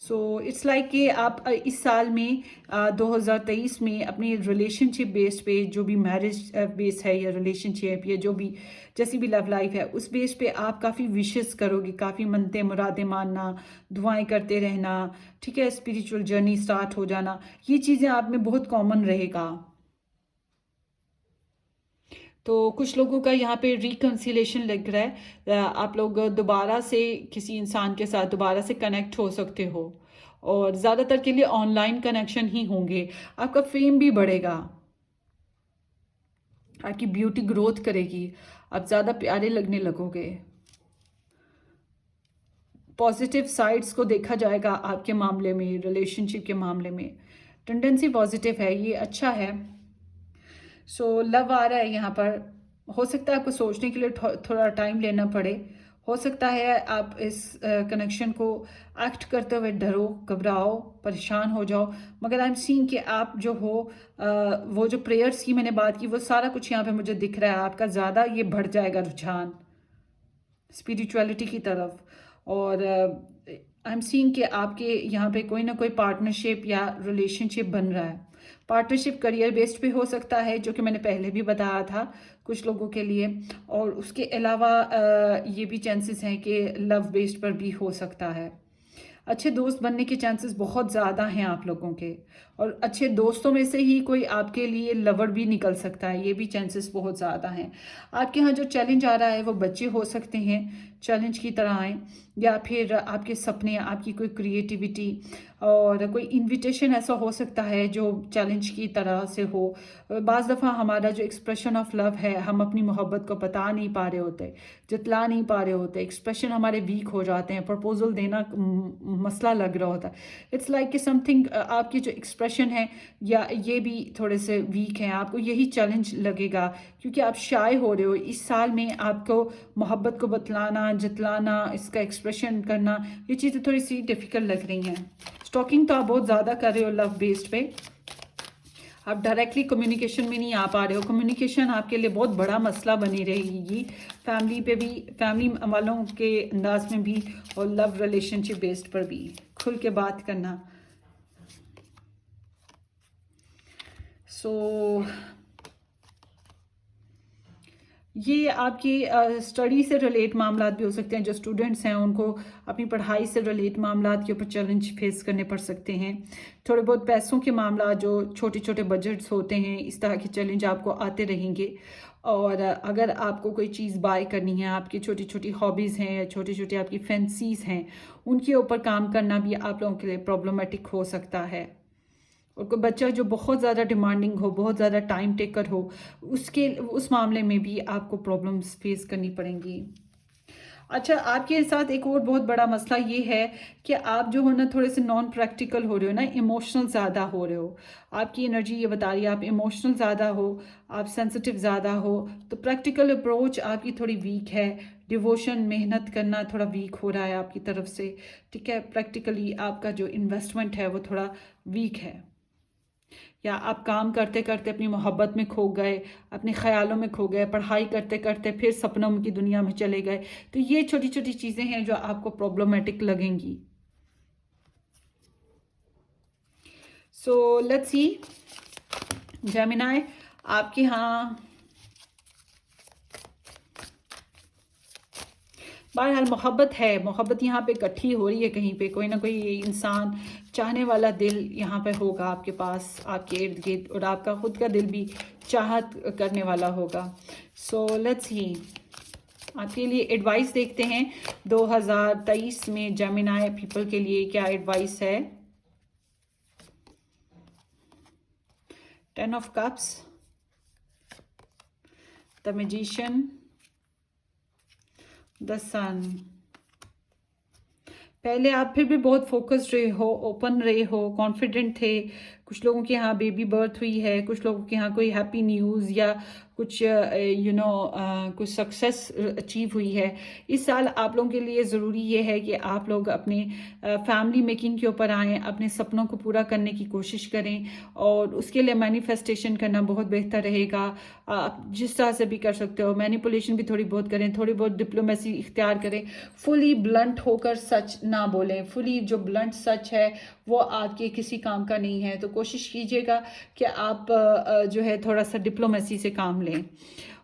सो इट्स लाइक कि आप इस साल में 2023 में अपनी रिलेशनशिप बेस पे, जो भी मैरिज बेस है या रिलेशनशिप या जो भी जैसी भी लव लाइफ है, उस बेस पे आप काफ़ी विशेस करोगे, काफ़ी मनते मुरादे मानना, दुआएं करते रहना, ठीक है, स्पिरिचुअल जर्नी स्टार्ट हो जाना, ये चीज़ें आप में बहुत कॉमन रहेगा। तो कुछ लोगों का यहाँ पे रिकन्सिलेशन लग रहा है। आप लोग दोबारा से किसी इंसान के साथ दोबारा से कनेक्ट हो सकते हो। और ज़्यादातर के लिए ऑनलाइन कनेक्शन ही होंगे। आपका फेम भी बढ़ेगा, आपकी ब्यूटी ग्रोथ करेगी, आप ज़्यादा प्यारे लगने लगोगे। पॉजिटिव साइड्स को देखा जाएगा आपके मामले में, रिलेशनशिप के मामले में टेंडेंसी पॉजिटिव है, ये अच्छा है। सो लव आ रहा है यहाँ पर। हो सकता है आपको सोचने के लिए थोड़ा टाइम लेना पड़े। हो सकता है आप इस कनेक्शन को एक्ट करते हुए डरो, घबराओ, परेशान हो जाओ। मगर आई एम सीइंग कि आप जो हो, वो जो प्रेयर्स की मैंने बात की, वो सारा कुछ यहाँ पे मुझे दिख रहा है। आपका ज़्यादा ये बढ़ जाएगा रुझान स्पिरिचुअलिटी की तरफ। और आई एम सीइंग कि आपके यहाँ पे कोई ना कोई पार्टनरशिप या रिलेशनशिप बन रहा है। पार्टनरशिप करियर बेस्ड पे हो सकता है, जो कि मैंने पहले भी बताया था कुछ लोगों के लिए। और उसके अलावा ये भी चांसेस हैं कि लव बेस्ड पर भी हो सकता है। अच्छे दोस्त बनने के चांसेस बहुत ज़्यादा हैं आप लोगों के। और अच्छे दोस्तों में से ही कोई आपके लिए लवर भी निकल सकता है, ये भी चांसेस बहुत ज़्यादा हैं। आपके यहाँ जो चैलेंज आ रहा है वो बच्चे हो सकते हैं, चैलेंज की तरह आए, या फिर आपके सपने, आपकी कोई क्रिएटिविटी और कोई इनविटेशन ऐसा हो सकता है जो चैलेंज की तरह से हो। बाज़ दफ़ा हमारा जो एक्सप्रेशन ऑफ लव है, हम अपनी मोहब्बत को बता नहीं पा रहे होते, जतला नहीं पा रहे होते, एक्सप्रेशन हमारे वीक हो जाते हैं, प्रपोजल देना मसला लग रहा होता है। इट्स लाइक कि समथिंग आपकी जो एक्सप्रेशन है या ये भी थोड़े से वीक हैं। आपको यही चैलेंज लगेगा क्योंकि आप शाय हो रहे हो। इस साल में आपको मोहब्बत को बतलाना, जतलाना, इसका एक्सप्रेशन करना, ये चीज़ें थोड़ी सी डिफ़िकल्ट लग रही हैं। स्टॉकिंग तो आप बहुत ज़्यादा कर रहे हो लव बेस्ड पे। आप डायरेक्टली कम्युनिकेशन में नहीं आ पा रहे हो। कम्युनिकेशन आपके लिए बहुत बड़ा मसला बनी रहेगी, फैमिली पे भी, फैमिली वालों के अंदाज में भी, और लव रिलेशनशिप बेस्ड पर भी खुल के बात करना। सो ये आपकी स्टडी से रिलेट मामला भी हो सकते हैं। जो स्टूडेंट्स हैं उनको अपनी पढ़ाई से रिलेट मामला के ऊपर चैलेंज फेस करने पड़ सकते हैं। थोड़े बहुत पैसों के मामला, जो छोटे छोटे बजट्स होते हैं, इस तरह के चैलेंज आपको आते रहेंगे। और अगर आपको कोई चीज़ बाय करनी है, आपकी छोटी छोटी हॉबीज़ हैं, छोटी छोटी आपकी फैंसीज़ हैं, उनके ऊपर काम करना भी आप लोगों के लिए प्रॉब्लमेटिक हो सकता है। और कोई बच्चा जो बहुत ज़्यादा डिमांडिंग हो, बहुत ज़्यादा टाइम टेकर हो, उसके उस मामले में भी आपको प्रॉब्लम्स फेस करनी पड़ेंगी। अच्छा, आपके साथ एक और बहुत बड़ा मसला ये है कि आप जो हो ना थोड़े से नॉन प्रैक्टिकल हो रहे हो ना, इमोशनल ज़्यादा हो रहे हो। आपकी एनर्जी ये बता रही है आप इमोशनल ज़्यादा हो, आप सेंसिटिव ज़्यादा हो, तो प्रैक्टिकल अप्रोच आपकी थोड़ी वीक है। डिवोशन, मेहनत करना थोड़ा वीक हो रहा है आपकी तरफ से, ठीक है। प्रैक्टिकली आपका जो इन्वेस्टमेंट है वो थोड़ा वीक है, या आप काम करते करते अपनी मोहब्बत में खो गए, अपने ख्यालों में खो गए, पढ़ाई करते करते फिर सपनों की दुनिया में चले गए। तो ये छोटी छोटी चीज़ें हैं जो आपको प्रॉब्लमेटिक लगेंगी। सो लेट्स सी जेमिनाई, आपके यहाँ बहरहाल मोहब्बत है, मोहब्बत यहाँ पे इकट्ठी हो रही है, कहीं पे कोई ना कोई इंसान चाहने वाला दिल यहाँ पे होगा आपके पास, आपके इर्द गिर्द, और आपका खुद का दिल भी चाहत करने वाला होगा। सो लेट्स सी, आपके लिए एडवाइस देखते हैं 2023 में जेमिनाई पीपल के लिए क्या एडवाइस है। 10 of cups, the magician, the sun. पहले आप फिर भी बहुत फोकस्ड रहे हो, ओपन रहे हो, कॉन्फिडेंट थे। कुछ लोगों के यहाँ बेबी बर्थ हुई है, कुछ लोगों के यहाँ कोई हैप्पी न्यूज़ या कुछ कुछ सक्सेस अचीव हुई है। इस साल आप लोगों के लिए ज़रूरी ये है कि आप लोग अपने फैमिली मेकिंग के ऊपर आएँ, अपने सपनों को पूरा करने की कोशिश करें, और उसके लिए मैनिफेस्टेशन करना बहुत बेहतर रहेगा। आप जिस तरह से भी कर सकते हो, मैनिपुलेशन भी थोड़ी बहुत करें, थोड़ी बहुत डिप्लोमेसी इख्तियार करें। फुली ब्लंट होकर सच ना बोलें, फुली जो ब्लंट सच है वो आपके किसी काम का नहीं है। तो कोशिश कीजिएगा कि आप जो है थोड़ा सा डिप्लोमेसी से काम लें,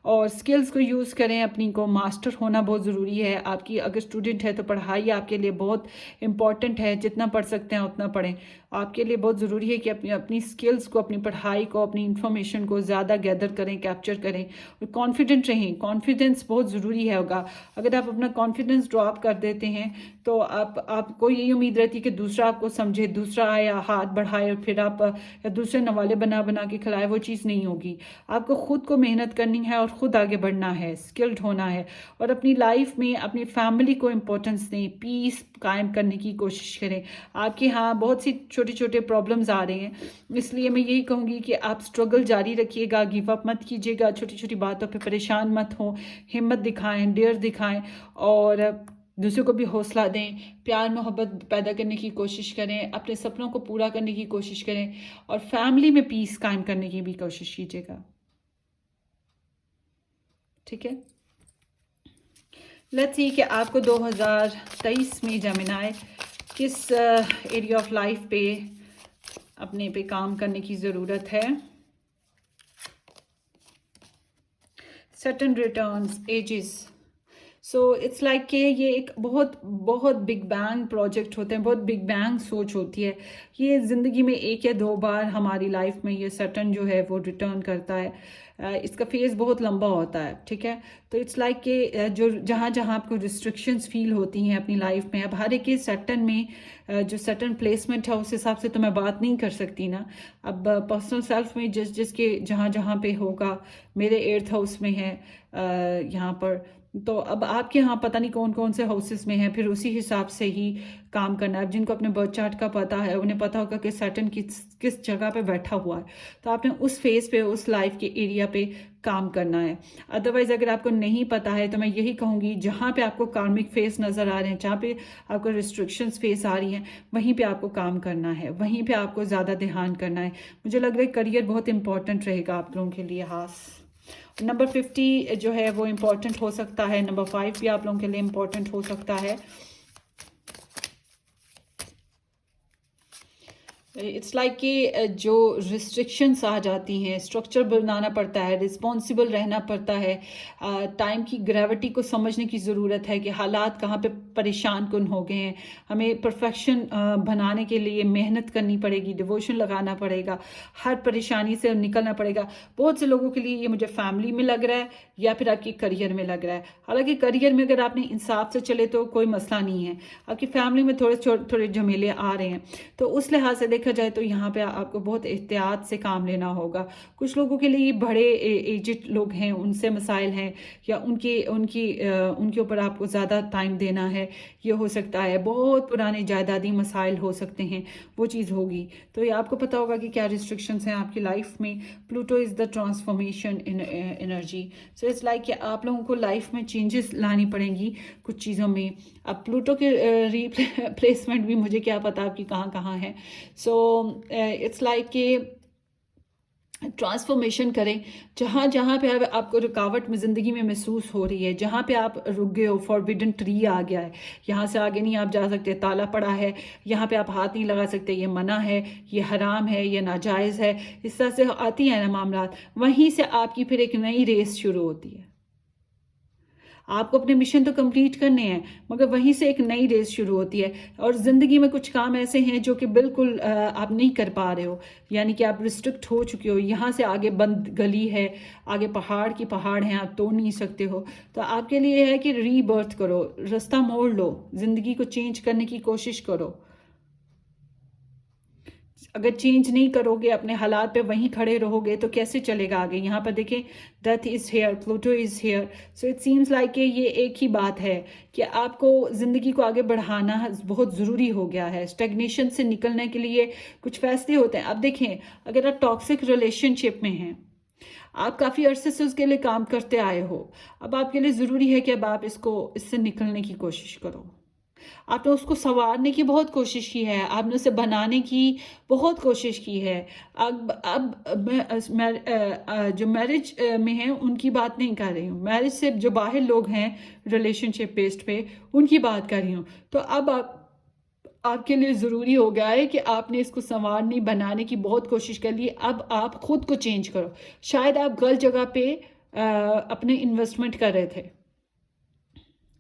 और स्किल्स को यूज़ करें। अपनी को मास्टर होना बहुत ज़रूरी है। आपकी अगर स्टूडेंट है तो पढ़ाई आपके लिए बहुत इंपॉर्टेंट है, जितना पढ़ सकते हैं उतना पढ़ें। आपके लिए बहुत ज़रूरी है कि अपनी अपनी स्किल्स को, अपनी पढ़ाई को, अपनी इंफॉर्मेशन को ज़्यादा गैदर करें, कैप्चर करें, और कॉन्फिडेंट रहें। कॉन्फिडेंस बहुत ज़रूरी है होगा। अगर आप अपना कॉन्फिडेंस ड्रॉप कर देते हैं तो आपको यही उम्मीद रहती है कि दूसरा आपको समझे, दूसरा आए, हाथ बढ़ाए, और फिर आप या दूसरे नवाले बना बना के खिलाए, वो चीज़ नहीं होगी। आपको खुद को मेहनत करनी है और खुद आगे बढ़ना है, स्किल्ड होना है, और अपनी लाइफ में अपनी फैमिली को इम्पोर्टेंस दें, पीस कायम करने की कोशिश करें। आपके यहाँ बहुत सी छोटे छोटे प्रॉब्लम्स आ रहे हैं, इसलिए मैं यही कहूँगी कि आप स्ट्रगल जारी रखिएगा, गिव अप मत कीजिएगा, छोटी छोटी बातों पे परेशान मत हो, हिम्मत दिखाएं, डेयर दिखाएं, और दूसरों को भी हौसला दें, प्यार मोहब्बत पैदा करने की कोशिश करें, अपने सपनों को पूरा करने की कोशिश करें, और फैमिली में पीस कायम करने की भी कोशिश कीजिएगा, ठीक है। लेट्स सी कि आपको 2023 में जेमिनाई किस एरिया ऑफ लाइफ पे अपने पे काम करने की ज़रूरत है। Sudden returns, ages. So it's like कि ये एक बहुत बहुत बिग बैंग प्रोजेक्ट होते हैं, बहुत बिग बैंग सोच होती है। ये ज़िंदगी में एक या दो बार हमारी लाइफ में ये सटन जो है वो रिटर्न करता है। इसका फेज़ बहुत लंबा होता है, ठीक है। तो इट्स लाइक कि जो जहाँ जहाँ आपको रिस्ट्रिक्शंस फील होती हैं अपनी लाइफ में, अब हर एक के सटन में जो सटन प्लेसमेंट है उस हिसाब से तो मैं बात नहीं कर सकती ना। अब पर्सनल सेल्फ में जिसके जहाँ जहाँ पे होगा, मेरे 8th हाउस में है यहाँ पर, तो अब आपके यहाँ पता नहीं कौन कौन से हाउसेस में हैं, फिर उसी हिसाब से ही काम करना है। अब जिनको अपने बर्थ चार्ट का पता है उन्हें पता होगा कि सैटर्न किस जगह पे बैठा हुआ है, तो आपने उस फेज पे, उस लाइफ के एरिया पे काम करना है। अदरवाइज अगर आपको नहीं पता है तो मैं यही कहूँगी, जहाँ पे आपको कार्मिक फेस नज़र आ रहे हैं, जहाँ पे आपको रिस्ट्रिक्शंस फेस आ रही हैं, वहीं पे आपको काम करना है, वहीं पे आपको ज़्यादा ध्यान करना है। मुझे लग रहा है करियर बहुत इंपॉर्टेंट रहेगा आप लोगों के लिए खास। नंबर 50 जो है वो इम्पॉर्टेंट हो सकता है, नंबर 5 भी आप लोगों के लिए इम्पॉर्टेंट हो सकता है। इट्स लाइक कि जो रिस्ट्रिक्शंस आ जाती हैं, स्ट्रक्चर बनाना पड़ता है, रिस्पॉन्सिबल रहना पड़ता है, टाइम की ग्रेविटी को समझने की ज़रूरत है कि हालात कहाँ पे परेशान कुन हो गए हैं, हमें परफेक्शन बनाने के लिए मेहनत करनी पड़ेगी, डिवोशन लगाना पड़ेगा, हर परेशानी से निकलना पड़ेगा। बहुत से लोगों के लिए ये मुझे फैमिली में लग रहा है या फिर आपकी करियर में लग रहा है। हालांकि करियर में अगर आपने इंसाफ से चले तो कोई मसला नहीं है, आपकी फैमिली में थोड़े थोड़े झमेले आ रहे हैं, तो उस लिहाज से देखा जाए तो यहाँ पे आपको बहुत एहतियात से काम लेना होगा। कुछ लोगों के लिए बड़े एजिड लोग हैं, उनसे मसाइल हैं, या उनके ऊपर आपको ज़्यादा टाइम देना है, ये हो सकता है। बहुत पुराने जायदादी मसाइल हो सकते हैं, वो चीज़ होगी। तो ये आपको पता होगा कि क्या रिस्ट्रिक्शंस हैं आपकी लाइफ में। Pluto is the transformation in energy. So it's like कि आप लोगों को लाइफ में चेंजेस लानी पड़ेंगी कुछ चीज़ों में। अब प्लूटो के रिप्लेसमेंट भी मुझे क्या पता आपकी कहाँ कहाँ है। सो इट्स लाइक कि ट्रांसफॉर्मेशन करें। जहाँ जहाँ पे आपको रुकावट में ज़िंदगी में महसूस हो रही है, जहाँ पे आप रुक गए हो, फॉरबिडन ट्री आ गया है, यहाँ से आगे नहीं आप जा सकते, ताला पड़ा है, यहाँ पे आप हाथ नहीं लगा सकते, ये मना है, ये हराम है, ये नाजायज़ है, इस तरह से आती है ना मामलात। वहीं से आपकी फिर एक नई रेस शुरू होती है। आपको अपने मिशन तो कंप्लीट करने हैं, मगर वहीं से एक नई रेस शुरू होती है। और ज़िंदगी में कुछ काम ऐसे हैं जो कि बिल्कुल आप नहीं कर पा रहे हो, यानी कि आप रिस्ट्रिक्ट हो चुके हो। यहाँ से आगे बंद गली है, आगे पहाड़ की पहाड़ हैं, आप तोड़ नहीं सकते हो। तो आपके लिए है कि रीबर्थ करो, रास्ता मोड़ लो, ज़िंदगी को चेंज करने की कोशिश करो। अगर चेंज नहीं करोगे, अपने हालात पे वहीं खड़े रहोगे, तो कैसे चलेगा आगे। यहाँ पर देखें, death is here, Pluto is here. So it seems like कि ये एक ही बात है कि आपको ज़िंदगी को आगे बढ़ाना बहुत ज़रूरी हो गया है। स्टेगनेशन से निकलने के लिए कुछ फैसले होते हैं। अब देखें, अगर आप टॉक्सिक रिलेशनशिप में हैं, आप काफ़ी अरसे से उसके लिए काम करते आए हो, अब आपके लिए ज़रूरी है कि अब आप इससे निकलने की कोशिश करो। आपने उसको संवारने की बहुत कोशिश की है, आपने उसे बनाने की बहुत कोशिश की है। अब जो मैरिज में हैं उनकी बात नहीं कर रही हूँ, मैरिज से जो बाहर लोग हैं रिलेशनशिप बेस्ड पे, उनकी बात कर रही हूँ। तो अब आपके लिए ज़रूरी हो गया है कि आपने इसको संवारने बनाने की बहुत कोशिश कर ली। अब आप खुद को चेंज करो। शायद आप गलत जगह पे अपने इन्वेस्टमेंट कर रहे थे।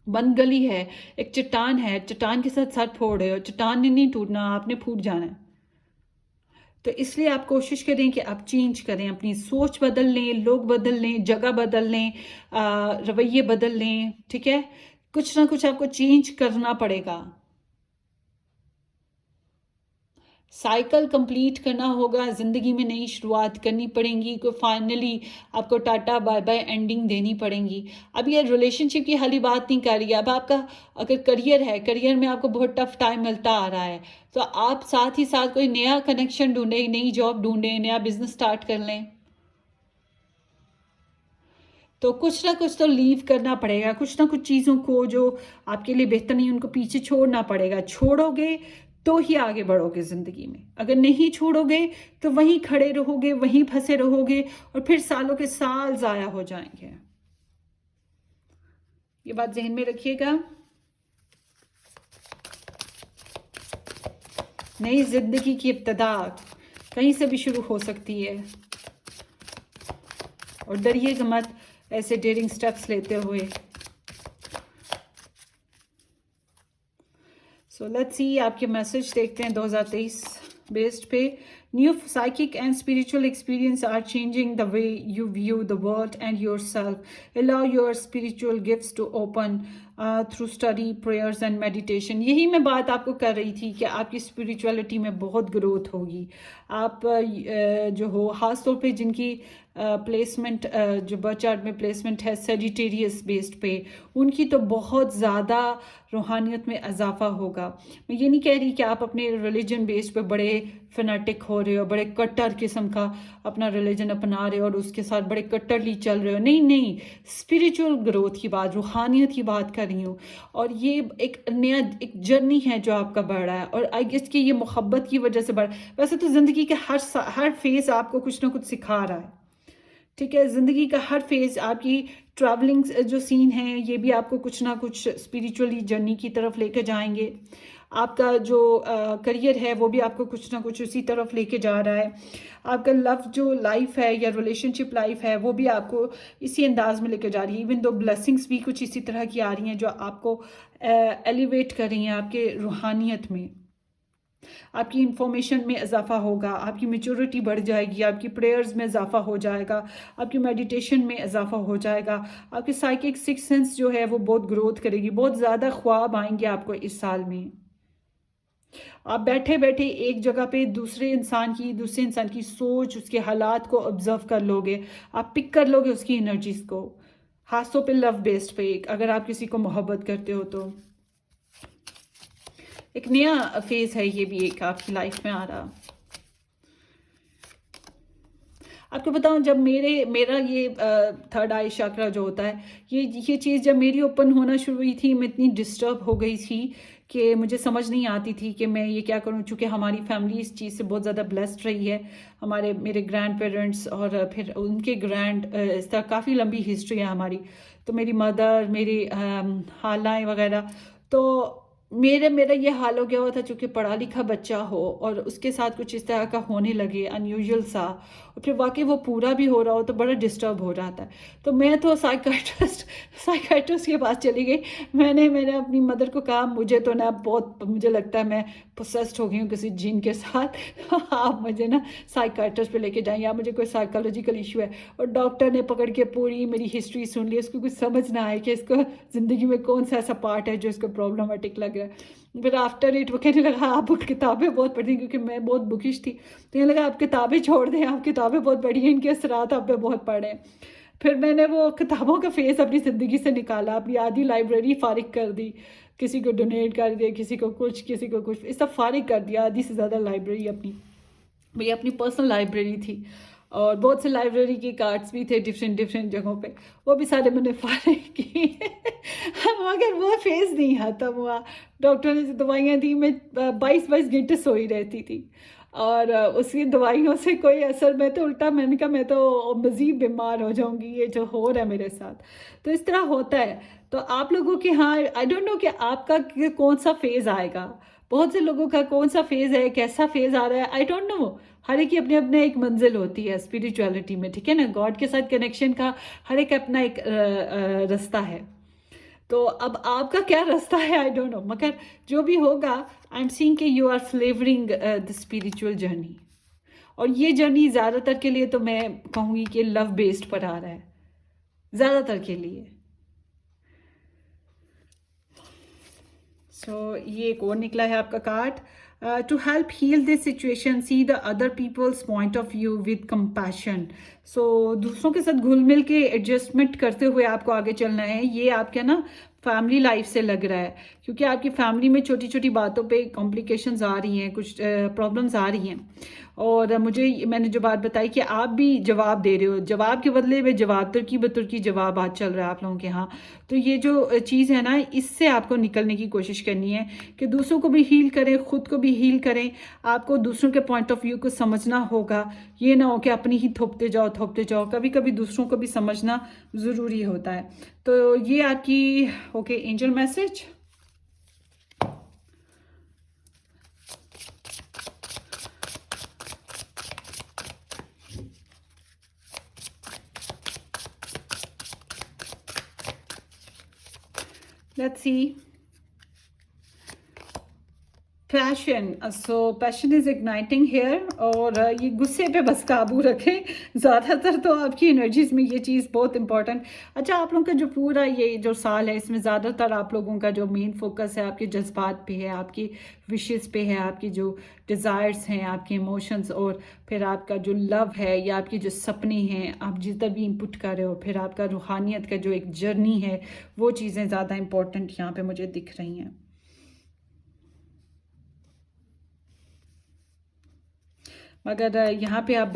बंद गली है, एक चट्टान है, चट्टान के साथ सर फोड़ रहे हो, चट्टान ने नहीं टूटना, आपने फूट जाना है। तो इसलिए आप कोशिश करें कि आप चेंज करें, अपनी सोच बदल लें, लोग बदल लें, जगह बदल लें, रवैये बदल लें। ठीक है, कुछ ना कुछ आपको चेंज करना पड़ेगा। साइकिल कंप्लीट करना होगा, ज़िंदगी में नई शुरुआत करनी पड़ेगी, को फाइनली आपको टाटा बाय बाय एंडिंग देनी पड़ेगी। अब ये रिलेशनशिप की हाली बात नहीं कर रही है। अब आपका अगर करियर है, करियर में आपको बहुत टफ टाइम मिलता आ रहा है, तो आप साथ ही साथ कोई नया कनेक्शन ढूंढें, नई जॉब ढूंढें, नया बिजनेस स्टार्ट कर लें। तो कुछ ना कुछ तो लीव करना पड़ेगा, कुछ ना कुछ चीज़ों को जो आपके लिए बेहतर नहीं, उनको पीछे छोड़ना पड़ेगा। छोड़ोगे तो ही आगे बढ़ोगे ज़िंदगी में, अगर नहीं छोड़ोगे तो वहीं खड़े रहोगे, वहीं फंसे रहोगे, और फिर सालों के साल ज़ाया हो जाएंगे। ये बात ज़हन में रखिएगा। नई ज़िंदगी की इब्तिदा कहीं से भी शुरू हो सकती है, और डरिएगा मत ऐसे डेयरिंग स्टेप्स लेते हुए। सो लेट्स सी, आपके मैसेज देखते हैं 2023 बेस्ड पे। New psychic and spiritual experience are changing the way you view the world and yourself. Allow your spiritual gifts to open through study, prayers and meditation. यही मैं बात आपको कर रही थी कि आपकी स्पिरिचुअलिटी में बहुत ग्रोथ होगी। आप जो हो, ख़ास तौर पे जिनकी प्लेसमेंट जो बर्थ चार्ट में प्लेसमेंट है सेजिटेरियस बेस्ड पे, उनकी तो बहुत ज़्यादा रूहानियत में इजाफा होगा। मैं ये नहीं कह रही कि आप अपने रिलीजन बेस्ड पे बड़े फनाटिक हो रहे हो, बड़े कट्टर किस्म का अपना रिलीजन अपना रहे हो और उसके साथ बड़े कट्टरली चल रहे हो। नहीं नहीं, स्पिरिचुअल ग्रोथ की बात, रूहानियत की बात कर रही हूँ। और ये एक नया एक जर्नी है जो आपका बढ़ रहा है, और आई गेस कि ये मोहब्बत की वजह से बढ़। वैसे तो ज़िंदगी के हर फेज़ आपको कुछ ना कुछ सिखा रहा है। ठीक है, ज़िंदगी का हर फेज़, आपकी ट्रैवलिंग जो सीन है, ये भी आपको कुछ ना कुछ स्पिरिचुअली जर्नी की तरफ लेकर जाएंगे। आपका जो करियर है वो भी आपको कुछ ना कुछ उसी तरफ लेके जा रहा है। आपका लव जो लाइफ है या रिलेशनशिप लाइफ है वो भी आपको इसी अंदाज में लेके जा रही है। इवन दो ब्लेसिंग्स भी कुछ इसी तरह की आ रही हैं जो आपको एलिवेट कर रही हैं आपके रूहानियत में। आपकी इंफॉर्मेशन में इजाफा होगा, आपकी मेच्योरिटी बढ़ जाएगी, आपकी प्रेयर्स में इजाफा हो जाएगा, आपकी मेडिटेशन में इजाफा हो जाएगा, आपकी साइकिक सिक्स सेंस जो है वो बहुत ग्रोथ करेगी, बहुत ज़्यादा ख्वाब आएंगे आपको इस साल में। आप बैठे बैठे एक जगह पे दूसरे इंसान की सोच, उसके हालात को ऑब्जर्व कर लोगे, आप पिक कर लोगे उसकी एनर्जीज को, खासतौर पे लव बेस्ड पे, अगर आप किसी को मोहब्बत करते हो तो। एक नया फेज है ये भी एक आपकी लाइफ में आ रहा। आपको बताऊं, जब मेरा ये थर्ड आई चक्रा जो होता है, ये चीज़ जब मेरी ओपन होना शुरू हुई थी, मैं इतनी डिस्टर्ब हो गई थी कि मुझे समझ नहीं आती थी कि मैं ये क्या करूं, चूँकि हमारी फैमिली इस चीज़ से बहुत ज़्यादा ब्लेस्ड रही है। मेरे ग्रैंड पेरेंट्स और फिर उनके इस तरह काफ़ी लंबी हिस्ट्री है हमारी। तो मेरी मदर, मेरी खालाएँ वगैरह, तो मेरा ये हाल हो गया हुआ था, चूँकि पढ़ा लिखा बच्चा हो और उसके साथ कुछ इस तरह का होने लगे अनयूजुअल सा, और फिर वाकई वो पूरा भी हो रहा हो तो बड़ा डिस्टर्ब हो रहा था। तो मैं तो साइकाइट्रिस्ट के पास चली गई। मैंने अपनी मदर को कहा, मुझे तो ना बहुत, मुझे लगता है मैं पोसेस्ड हो गई हूँ किसी जिन के साथ आप मुझे ना साइकाइट्रिस्ट पे लेके जाएं, या मुझे कोई साइकोलॉजिकल इशू है। और डॉक्टर ने पकड़ के पूरी मेरी हिस्ट्री सुन ली, उसको कुछ समझ ना आए कि इसको ज़िंदगी में कौन सा ऐसा पार्ट है जो इसको प्रॉब्लमेटिक लग रहा है। फिर आफ्टर इट वो कहने लगा, आप किताबें बहुत पढ़ती, क्योंकि मैं बहुत बुकिश थी, तो ये लगा आप किताबें छोड़ दें, आप किताबें बहुत पढ़ी हैं, इनके असरात आप पे बहुत पढ़े। फिर मैंने वो किताबों का फेस अपनी ज़िंदगी से निकाला, अपनी आधी लाइब्रेरी फारिग कर दी, किसी को डोनेट कर दिया, किसी को कुछ, इस सब फारिग कर दिया, आधी से ज़्यादा लाइब्रेरी अपनी, मेरी अपनी पर्सनल लाइब्रेरी थी। और बहुत से लाइब्रेरी के कार्ड्स भी थे डिफरेंट डिफरेंट जगहों पे, वो भी सारे मैंने फारिग किए मगर वो फेज़ नहीं ख़त्म हुआ। डॉक्टर ने जो दवाइयाँ दी, मैं 22-22 घंटे सोई रहती थी, और उसकी दवाइयों से कोई असर, मैं तो उल्टा, मैंने कहा मैं तो मज़ीद बीमार हो जाऊंगी, ये जो हो रहा है मेरे साथ। तो इस तरह होता है। तो आप लोगों के, हाँ, आई डोंट नो कि आपका कौन सा फेज़ आएगा, बहुत से लोगों का कौन सा फेज़ है, कैसा फेज़ आ रहा है, आई डोंट नो। हर एक की अपने अपने एक मंजिल होती है स्पिरिचुअलिटी में, ठीक है ना, गॉड के साथ कनेक्शन का हर एक अपना एक रास्ता है। तो अब आपका क्या रास्ता है, आई डोंट नो, मगर जो भी होगा, आई एम सीइंग कि you are flavouring the spiritual journey. और ये जर्नी ज़्यादातर के लिए तो मैं कहूँगी कि लव बेस्ड पर आ रहा है, ज़्यादातर के लिए। सो ये एक और निकला है आपका card, to help heal this situation see the other people's point of view with compassion. So दूसरों के साथ घुल मिल के एडजस्टमेंट करते हुए आपको आगे चलना है। ये आपके ना फैमिली लाइफ से लग रहा है, क्योंकि आपकी फैमिली में छोटी छोटी बातों पे कॉम्प्लिकेशंस आ रही हैं, कुछ प्रॉब्लम्स आ रही हैं। और मैंने जो बात बताई कि आप भी जवाब दे रहे हो, जवाब के बदले में जवाब, तुर्की बतुर्की जवाब आज चल रहा है आप लोगों के यहाँ। तो ये जो चीज़ है ना, इससे आपको निकलने की कोशिश करनी है कि दूसरों को भी हील करें, खुद को भी हील करें। आपको दूसरों के पॉइंट ऑफ व्यू को समझना होगा, ये ना हो कि अपनी ही थोपते जाओ। कभी कभी दूसरों को भी समझना ज़रूरी होता है। तो ये आपकी okay angel message. Let's see. Passion, so passion is igniting here. और ये गुस्से पे बस काबू रखें, ज़्यादातर तो आपकी एनर्जीज़ में ये चीज़ बहुत इंपॉर्टेंट। अच्छा, आप लोगों का जो पूरा ये जो साल है, इसमें ज़्यादातर आप लोगों का जो मेन फोकस है आपके जज्बात पे है, आपकी विशेस पे है, आपकी जो डिज़ायर्स हैं, आपके इमोशंस, और फिर आपका जो लव है या आपके जो सपने हैं, आप जितना भी इनपुट कर रहे हो, फिर आपका रूहानियत का जो एक जर्नी है, वो चीज़ें ज़्यादा इंपॉर्टेंट यहाँ पे मुझे दिख रही हैं। अगर यहाँ पे अब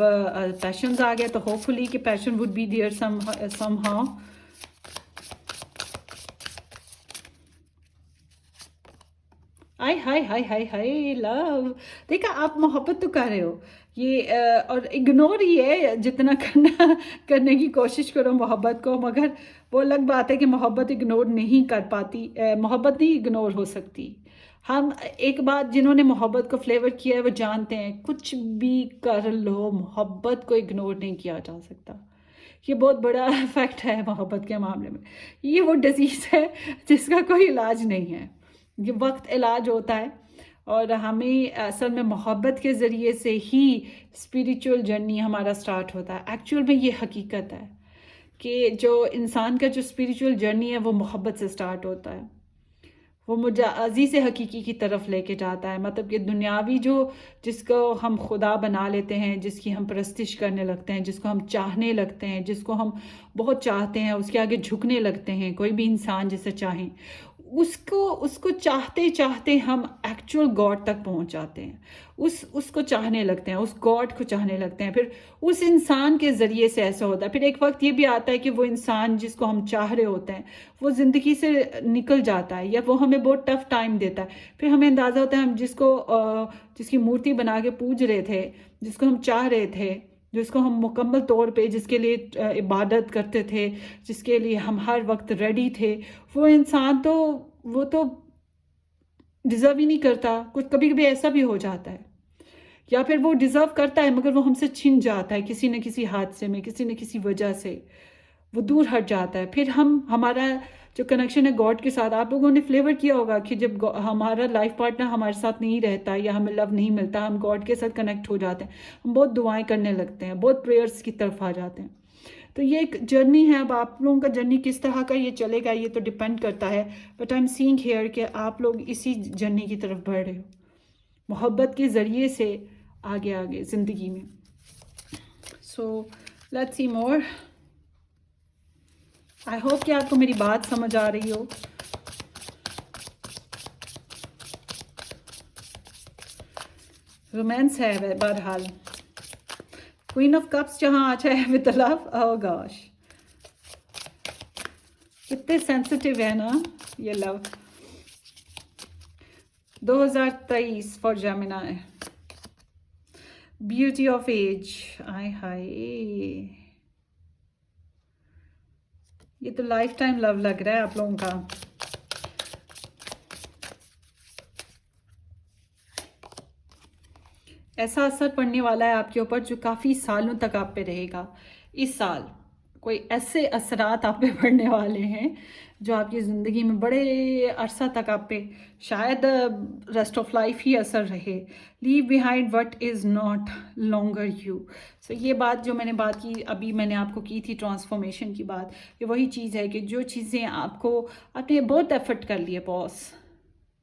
पैशंस आ गया, तो होपफुली कि passion would be there somehow. Hi hi hi hi hi love, देखा, आप मोहब्बत तो कर रहे हो ये, और इग्नोर ही है, जितना करने की कोशिश करो मोहब्बत को, मगर वो अलग बात है कि मोहब्बत इग्नोर नहीं कर पाती, मोहब्बत नहीं इग्नोर हो सकती। हम एक बात, जिन्होंने मोहब्बत को फ्लेवर किया है वो जानते हैं, कुछ भी कर लो मोहब्बत को इग्नोर नहीं किया जा सकता। ये बहुत बड़ा फैक्ट है मोहब्बत के मामले में। ये वो डिजीज़ है जिसका कोई इलाज नहीं है, ये वक्त इलाज होता है। और हमें असल में मोहब्बत के ज़रिए से ही स्पिरिचुअल जर्नी हमारा स्टार्ट होता है। एक्चुअल में ये हकीकत है कि जो इंसान का जो स्पिरिचुअल जर्नी है वो मोहब्बत से स्टार्ट होता है। वो मुझे अज़ी से हकीकी की तरफ लेके जाता है। मतलब कि दुनियावी जो, जिसको हम खुदा बना लेते हैं, जिसकी हम परस्तिश करने लगते हैं, जिसको हम चाहने लगते हैं, जिसको हम बहुत चाहते हैं, उसके आगे झुकने लगते हैं, कोई भी इंसान जिसे चाहें, उसको उसको चाहते चाहते हम एक्चुअल गॉड तक पहुंच जाते हैं। उसको चाहने लगते हैं, उस गॉड को चाहने लगते हैं। फिर उस इंसान के ज़रिए से ऐसा होता है। फिर एक वक्त ये भी आता है कि वो इंसान जिसको हम चाह रहे होते हैं वो ज़िंदगी से निकल जाता है, या वो हमें बहुत टफ टाइम देता है। फिर हमें अंदाज़ा होता है हम जिसकी मूर्ति बना के पूज रहे थे, जिसको हम चाह रहे थे, जिसको हम मुकम्मल तौर पे, जिसके लिए इबादत करते थे, जिसके लिए हम हर वक्त रेडी थे, वो इंसान तो वो तो डिज़र्व ही नहीं करता। कुछ कभी कभी ऐसा भी हो जाता है, या फिर वो डिज़र्व करता है मगर वो हमसे छिन जाता है किसी न किसी हादसे में, किसी न किसी वजह से वो दूर हट जाता है। फिर हमारा जो कनेक्शन है गॉड के साथ, आप लोगों ने फ्लेवर किया होगा कि जब हमारा लाइफ पार्टनर हमारे साथ नहीं रहता या हमें लव नहीं मिलता, हम गॉड के साथ कनेक्ट हो जाते हैं, हम बहुत दुआएं करने लगते हैं, बहुत प्रेयर्स की तरफ आ जाते हैं। तो ये एक जर्नी है। अब आप लोगों का जर्नी किस तरह का ये चलेगा ये तो डिपेंड करता है, but I am seeing here कि आप लोग इसी जर्नी की तरफ बढ़ रहे हो, मोहब्बत के ज़रिए से आगे आगे ज़िंदगी में। सो let's C more. I hope कि आपको मेरी बात समझ आ रही हो। रोमांस है बहरहाल। क्वीन ऑफ कप्स जहाँ आ जाए विद लव, ओह गॉश, कितने सेंसिटिव है ना ये love. 2023 for Gemini, beauty of age, आय हाय, ये तो लाइफ टाइम लव लग रहा है आप लोगों का। ऐसा असर पड़ने वाला है आपके ऊपर जो काफ़ी सालों तक आप पे रहेगा। इस साल कोई ऐसे असरात आप पे पड़ने वाले हैं जो आपकी ज़िंदगी में बड़े अरसा तक आप पे, शायद रेस्ट ऑफ लाइफ ही असर रहे। Leave behind what is not longer you. So ये बात जो मैंने बात की, अभी मैंने आपको की थी ट्रांसफॉर्मेशन की बात, ये वही चीज़ है कि जो चीज़ें आपने बहुत एफर्ट कर लिए बॉस,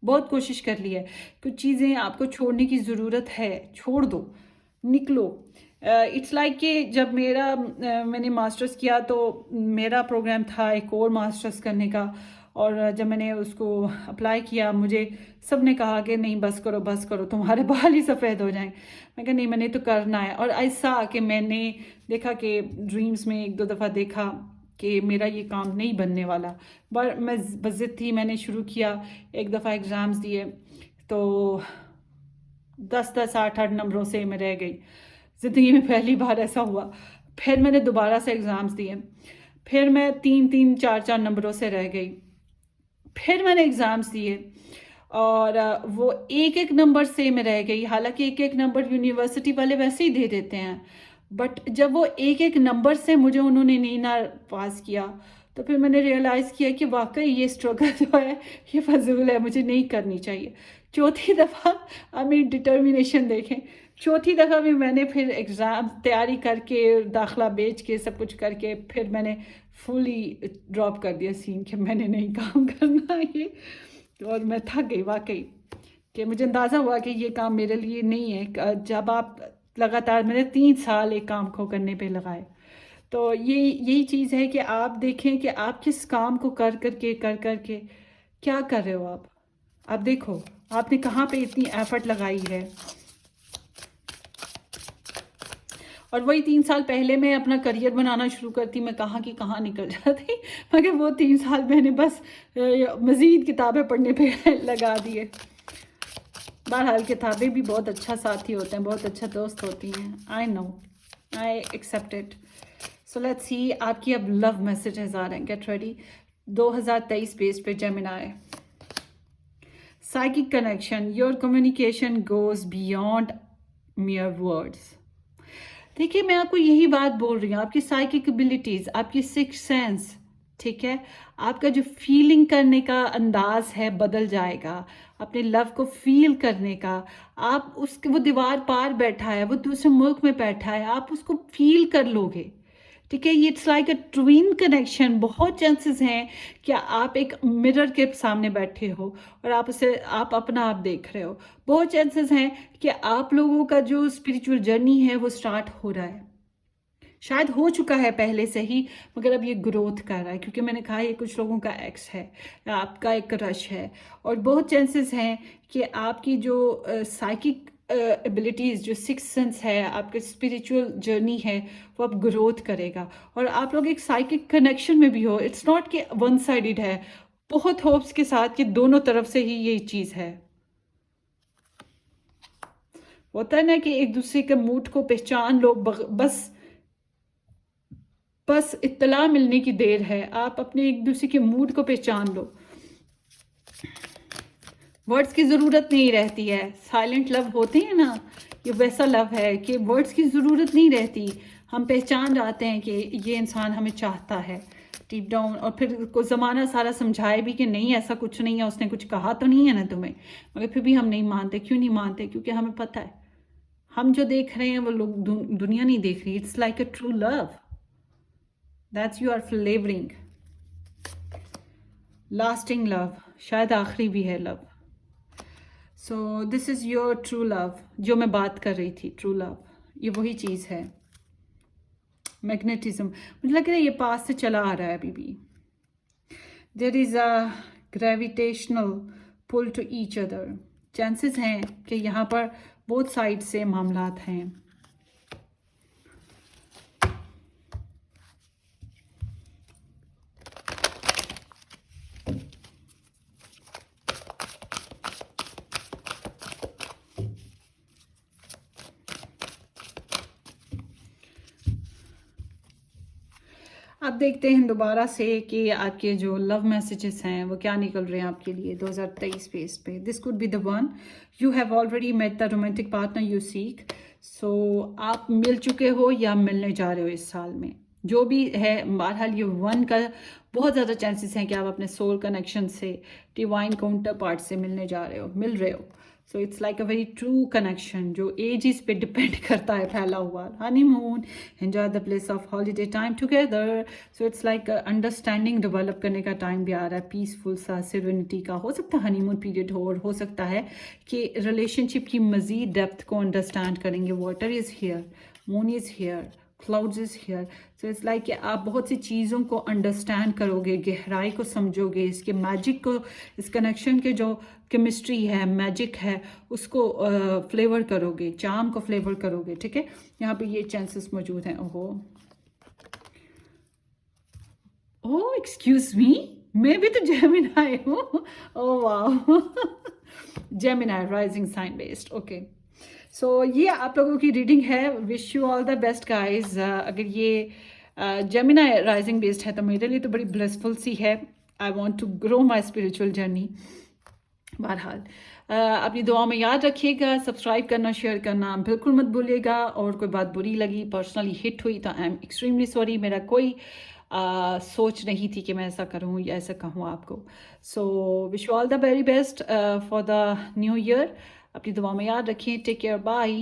बहुत कोशिश कर ली है, कुछ चीज़ें आपको छोड़ने की ज़रूरत है, छोड़ दो, निकलो। इट्स लाइक कि जब मैंने मास्टर्स किया तो मेरा प्रोग्राम था एक और मास्टर्स करने का, और जब मैंने उसको अप्लाई किया मुझे सब ने कहा कि नहीं बस करो बस करो, तुम्हारे बाल ही सफ़ेद हो जाएं। मैं कहा नहीं, मैंने तो करना है। और ऐसा कि मैंने देखा कि ड्रीम्स में एक दो दफ़ा देखा कि मेरा ये काम नहीं बनने वाला, पर मैं बज़िद थी, मैंने शुरू किया। एक दफ़ा एग्ज़ाम्स दिए तो 10-10 8-8 नंबरों से मैं रह गई। ज़िंदगी में पहली बार ऐसा हुआ। फिर मैंने दोबारा से एग्ज़ाम्स दिए, फिर मैं 3-3 4-4 नंबरों से रह गई। फिर मैंने एग्ज़ाम्स दिए और वो एक एक नंबर से मैं रह गई। हालांकि एक एक नंबर यूनिवर्सिटी वाले वैसे ही दे देते हैं, बट जब वो एक एक नंबर से मुझे उन्होंने नहीं ना पास किया, तो फिर मैंने रियलाइज़ किया कि वाकई ये स्ट्रगल जो है ये फजूल है, मुझे नहीं करनी चाहिए। चौथी दफ़ा, आप मेरी डिटर्मिनेशन देखें, चौथी दफ़ा भी मैंने फिर एग्ज़ाम तैयारी करके, दाखला बेच के, सब कुछ करके, फिर मैंने फुली ड्रॉप कर दिया सीन कि मैंने नहीं काम करना ये। और मैं थक गई वाकई, कि मुझे अंदाज़ा हुआ कि ये काम मेरे लिए नहीं है। जब आप लगातार, मैंने 3 साल एक काम को करने पे लगाए। तो यही चीज़ है कि आप देखें कि आप किस काम को कर करके क्या कर रहे हो। आप देखो आपने कहाँ पे इतनी एफर्ट लगाई है। और वही 3 साल पहले मैं अपना करियर बनाना शुरू करती, मैं कहाँ की कहाँ निकल जाती, मगर वो 3 साल मैंने बस मज़ीद किताबें पढ़ने पे लगा दिए। बहरहाल किताबें भी बहुत अच्छा साथी होते हैं, बहुत अच्छा दोस्त होती हैं। I know, I accept it. So let's see, आपकी अब लव मैसेजेस आ रहे हैं, गेट रेडी। 2023 बेस पे Gemini, Psychic connection, your communication goes beyond mere words. देखिए मैं आपको यही बात बोल रही हूँ, आपकी साइकिक एबिलिटीज, आपकी सिक्स सेंस, ठीक है, आपका जो फीलिंग करने का अंदाज है बदल जाएगा, अपने लव को फील करने का। आप उसके, वो दीवार पार बैठा है, वो दूसरे मुल्क में बैठा है, आप उसको फील कर लोगे, ठीक है। ये it's like a twin connection. बहुत चांसेस हैं कि आप एक मिरर के सामने बैठे हो और आप उसे, आप अपना आप देख रहे हो। बहुत चांसेस हैं कि आप लोगों का जो स्पिरिचुअल जर्नी है वो स्टार्ट हो रहा है, शायद हो चुका है पहले से ही, मगर अब ये ग्रोथ कर रहा है, क्योंकि मैंने कहा ये कुछ लोगों का एक्स है, आपका एक रश है। और बहुत चांसेस हैं कि आपकी जो साइकिक एबिलिटीज़, जो सिक्स सेंस है, आपके स्पिरिचुअल जर्नी है, वो अब ग्रोथ करेगा। और आप लोग एक साइकिक कनेक्शन में भी हो। इट्स नॉट कि वन साइडेड है, बहुत होप्स के साथ कि दोनों तरफ से ही ये चीज़ है। होता है ना कि एक दूसरे के मूड को पहचान लो, बस इत्तला मिलने की देर है, आप अपने एक दूसरे के मूड को पहचान लो। वर्ड्स की ज़रूरत नहीं रहती है, साइलेंट लव होते हैं ना, ये वैसा लव है कि वर्ड्स की ज़रूरत नहीं रहती। हम पहचान जाते हैं कि ये इंसान हमें चाहता है डीप डाउन, और फिर को ज़माना सारा समझाए भी कि नहीं ऐसा कुछ नहीं है, उसने कुछ कहा तो नहीं है ना तुम्हें, मगर फिर भी हम नहीं मानते। क्यों नहीं मानते? क्योंकि हमें पता है हम जो देख रहे हैं वो लोग दुनिया नहीं देख रही। It's like a true love that's you are flavouring, lasting love, शायद आखिरी भी है love. So this is your true love, जो मैं बात कर रही थी, ट्रू लव, ये वही चीज़ है। मैग्नेटिज्म, मुझे लग रहा है ये पास से चला आ रहा है अभी भी। There is a gravitational pull to each other. Chances हैं कि यहाँ पर बोथ साइड से मामलात हैं। अब देखते हैं दोबारा से कि आपके जो लव मैसेजेस हैं वो क्या निकल रहे हैं आपके लिए 2023 पेज पे। This could be the one, you have already met the romantic partner you seek. So आप मिल चुके हो या मिलने जा रहे हो इस साल में, जो भी है। बहरहाल ये वन का बहुत ज़्यादा चांसेस हैं कि आप अपने सोल कनेक्शन से, डिवाइन काउंटर पार्ट से मिलने जा रहे हो, मिल रहे हो। सो it's like a very true connection जो एजिस पे डिपेंड करता है, फैला हुआ। Honeymoon, enjoy the place of holiday time together. So it's like understanding develop करने का टाइम भी आ रहा है, पीसफुल सा, सिरेनिटी का। हो सकता है हनीमून पीरियड हो, और हो सकता है कि रिलेशनशिप की मज़ीद डेप्थ को अंडरस्टैंड करेंगे। Water is here, moon is here, clouds is here. So it's like कि आप बहुत सी चीज़ों को अंडरस्टैंड करोगे, गहराई को समझोगे, इसके मैजिक को, इस कनेक्शन के जो केमिस्ट्री है, मैजिक है, उसको फ्लेवर करोगे, चार्म को फ्लेवर करोगे, ठीक है। यहाँ पे ये चांसेस मौजूद हैं। ओहो, ओह एक्सक्यूज मी, मैं भी तो जेमिनाई हूँ। ओह वाह, Gemini rising sign based, okay. So ये आप लोगों की रीडिंग है। Wish you all the best guys. अगर ये जेमिनाई राइजिंग बेस्ड है तो मेरे लिए तो बड़ी ब्लेसफुल सी है। I want to grow my spiritual journey. बहरहाल अपनी दुआ में याद रखिएगा, सब्सक्राइब करना, शेयर करना बिल्कुल मत भूलिएगा। और कोई बात बुरी लगी, पर्सनली हिट हुई, तो आई एम एक्सट्रीमली सॉरी। मेरा कोई सोच नहीं थी कि मैं ऐसा करूँ या ऐसा कहूँ आपको। So wish you all the very best for the new year. अपनी दुआ में याद रखिए। Take care, bye.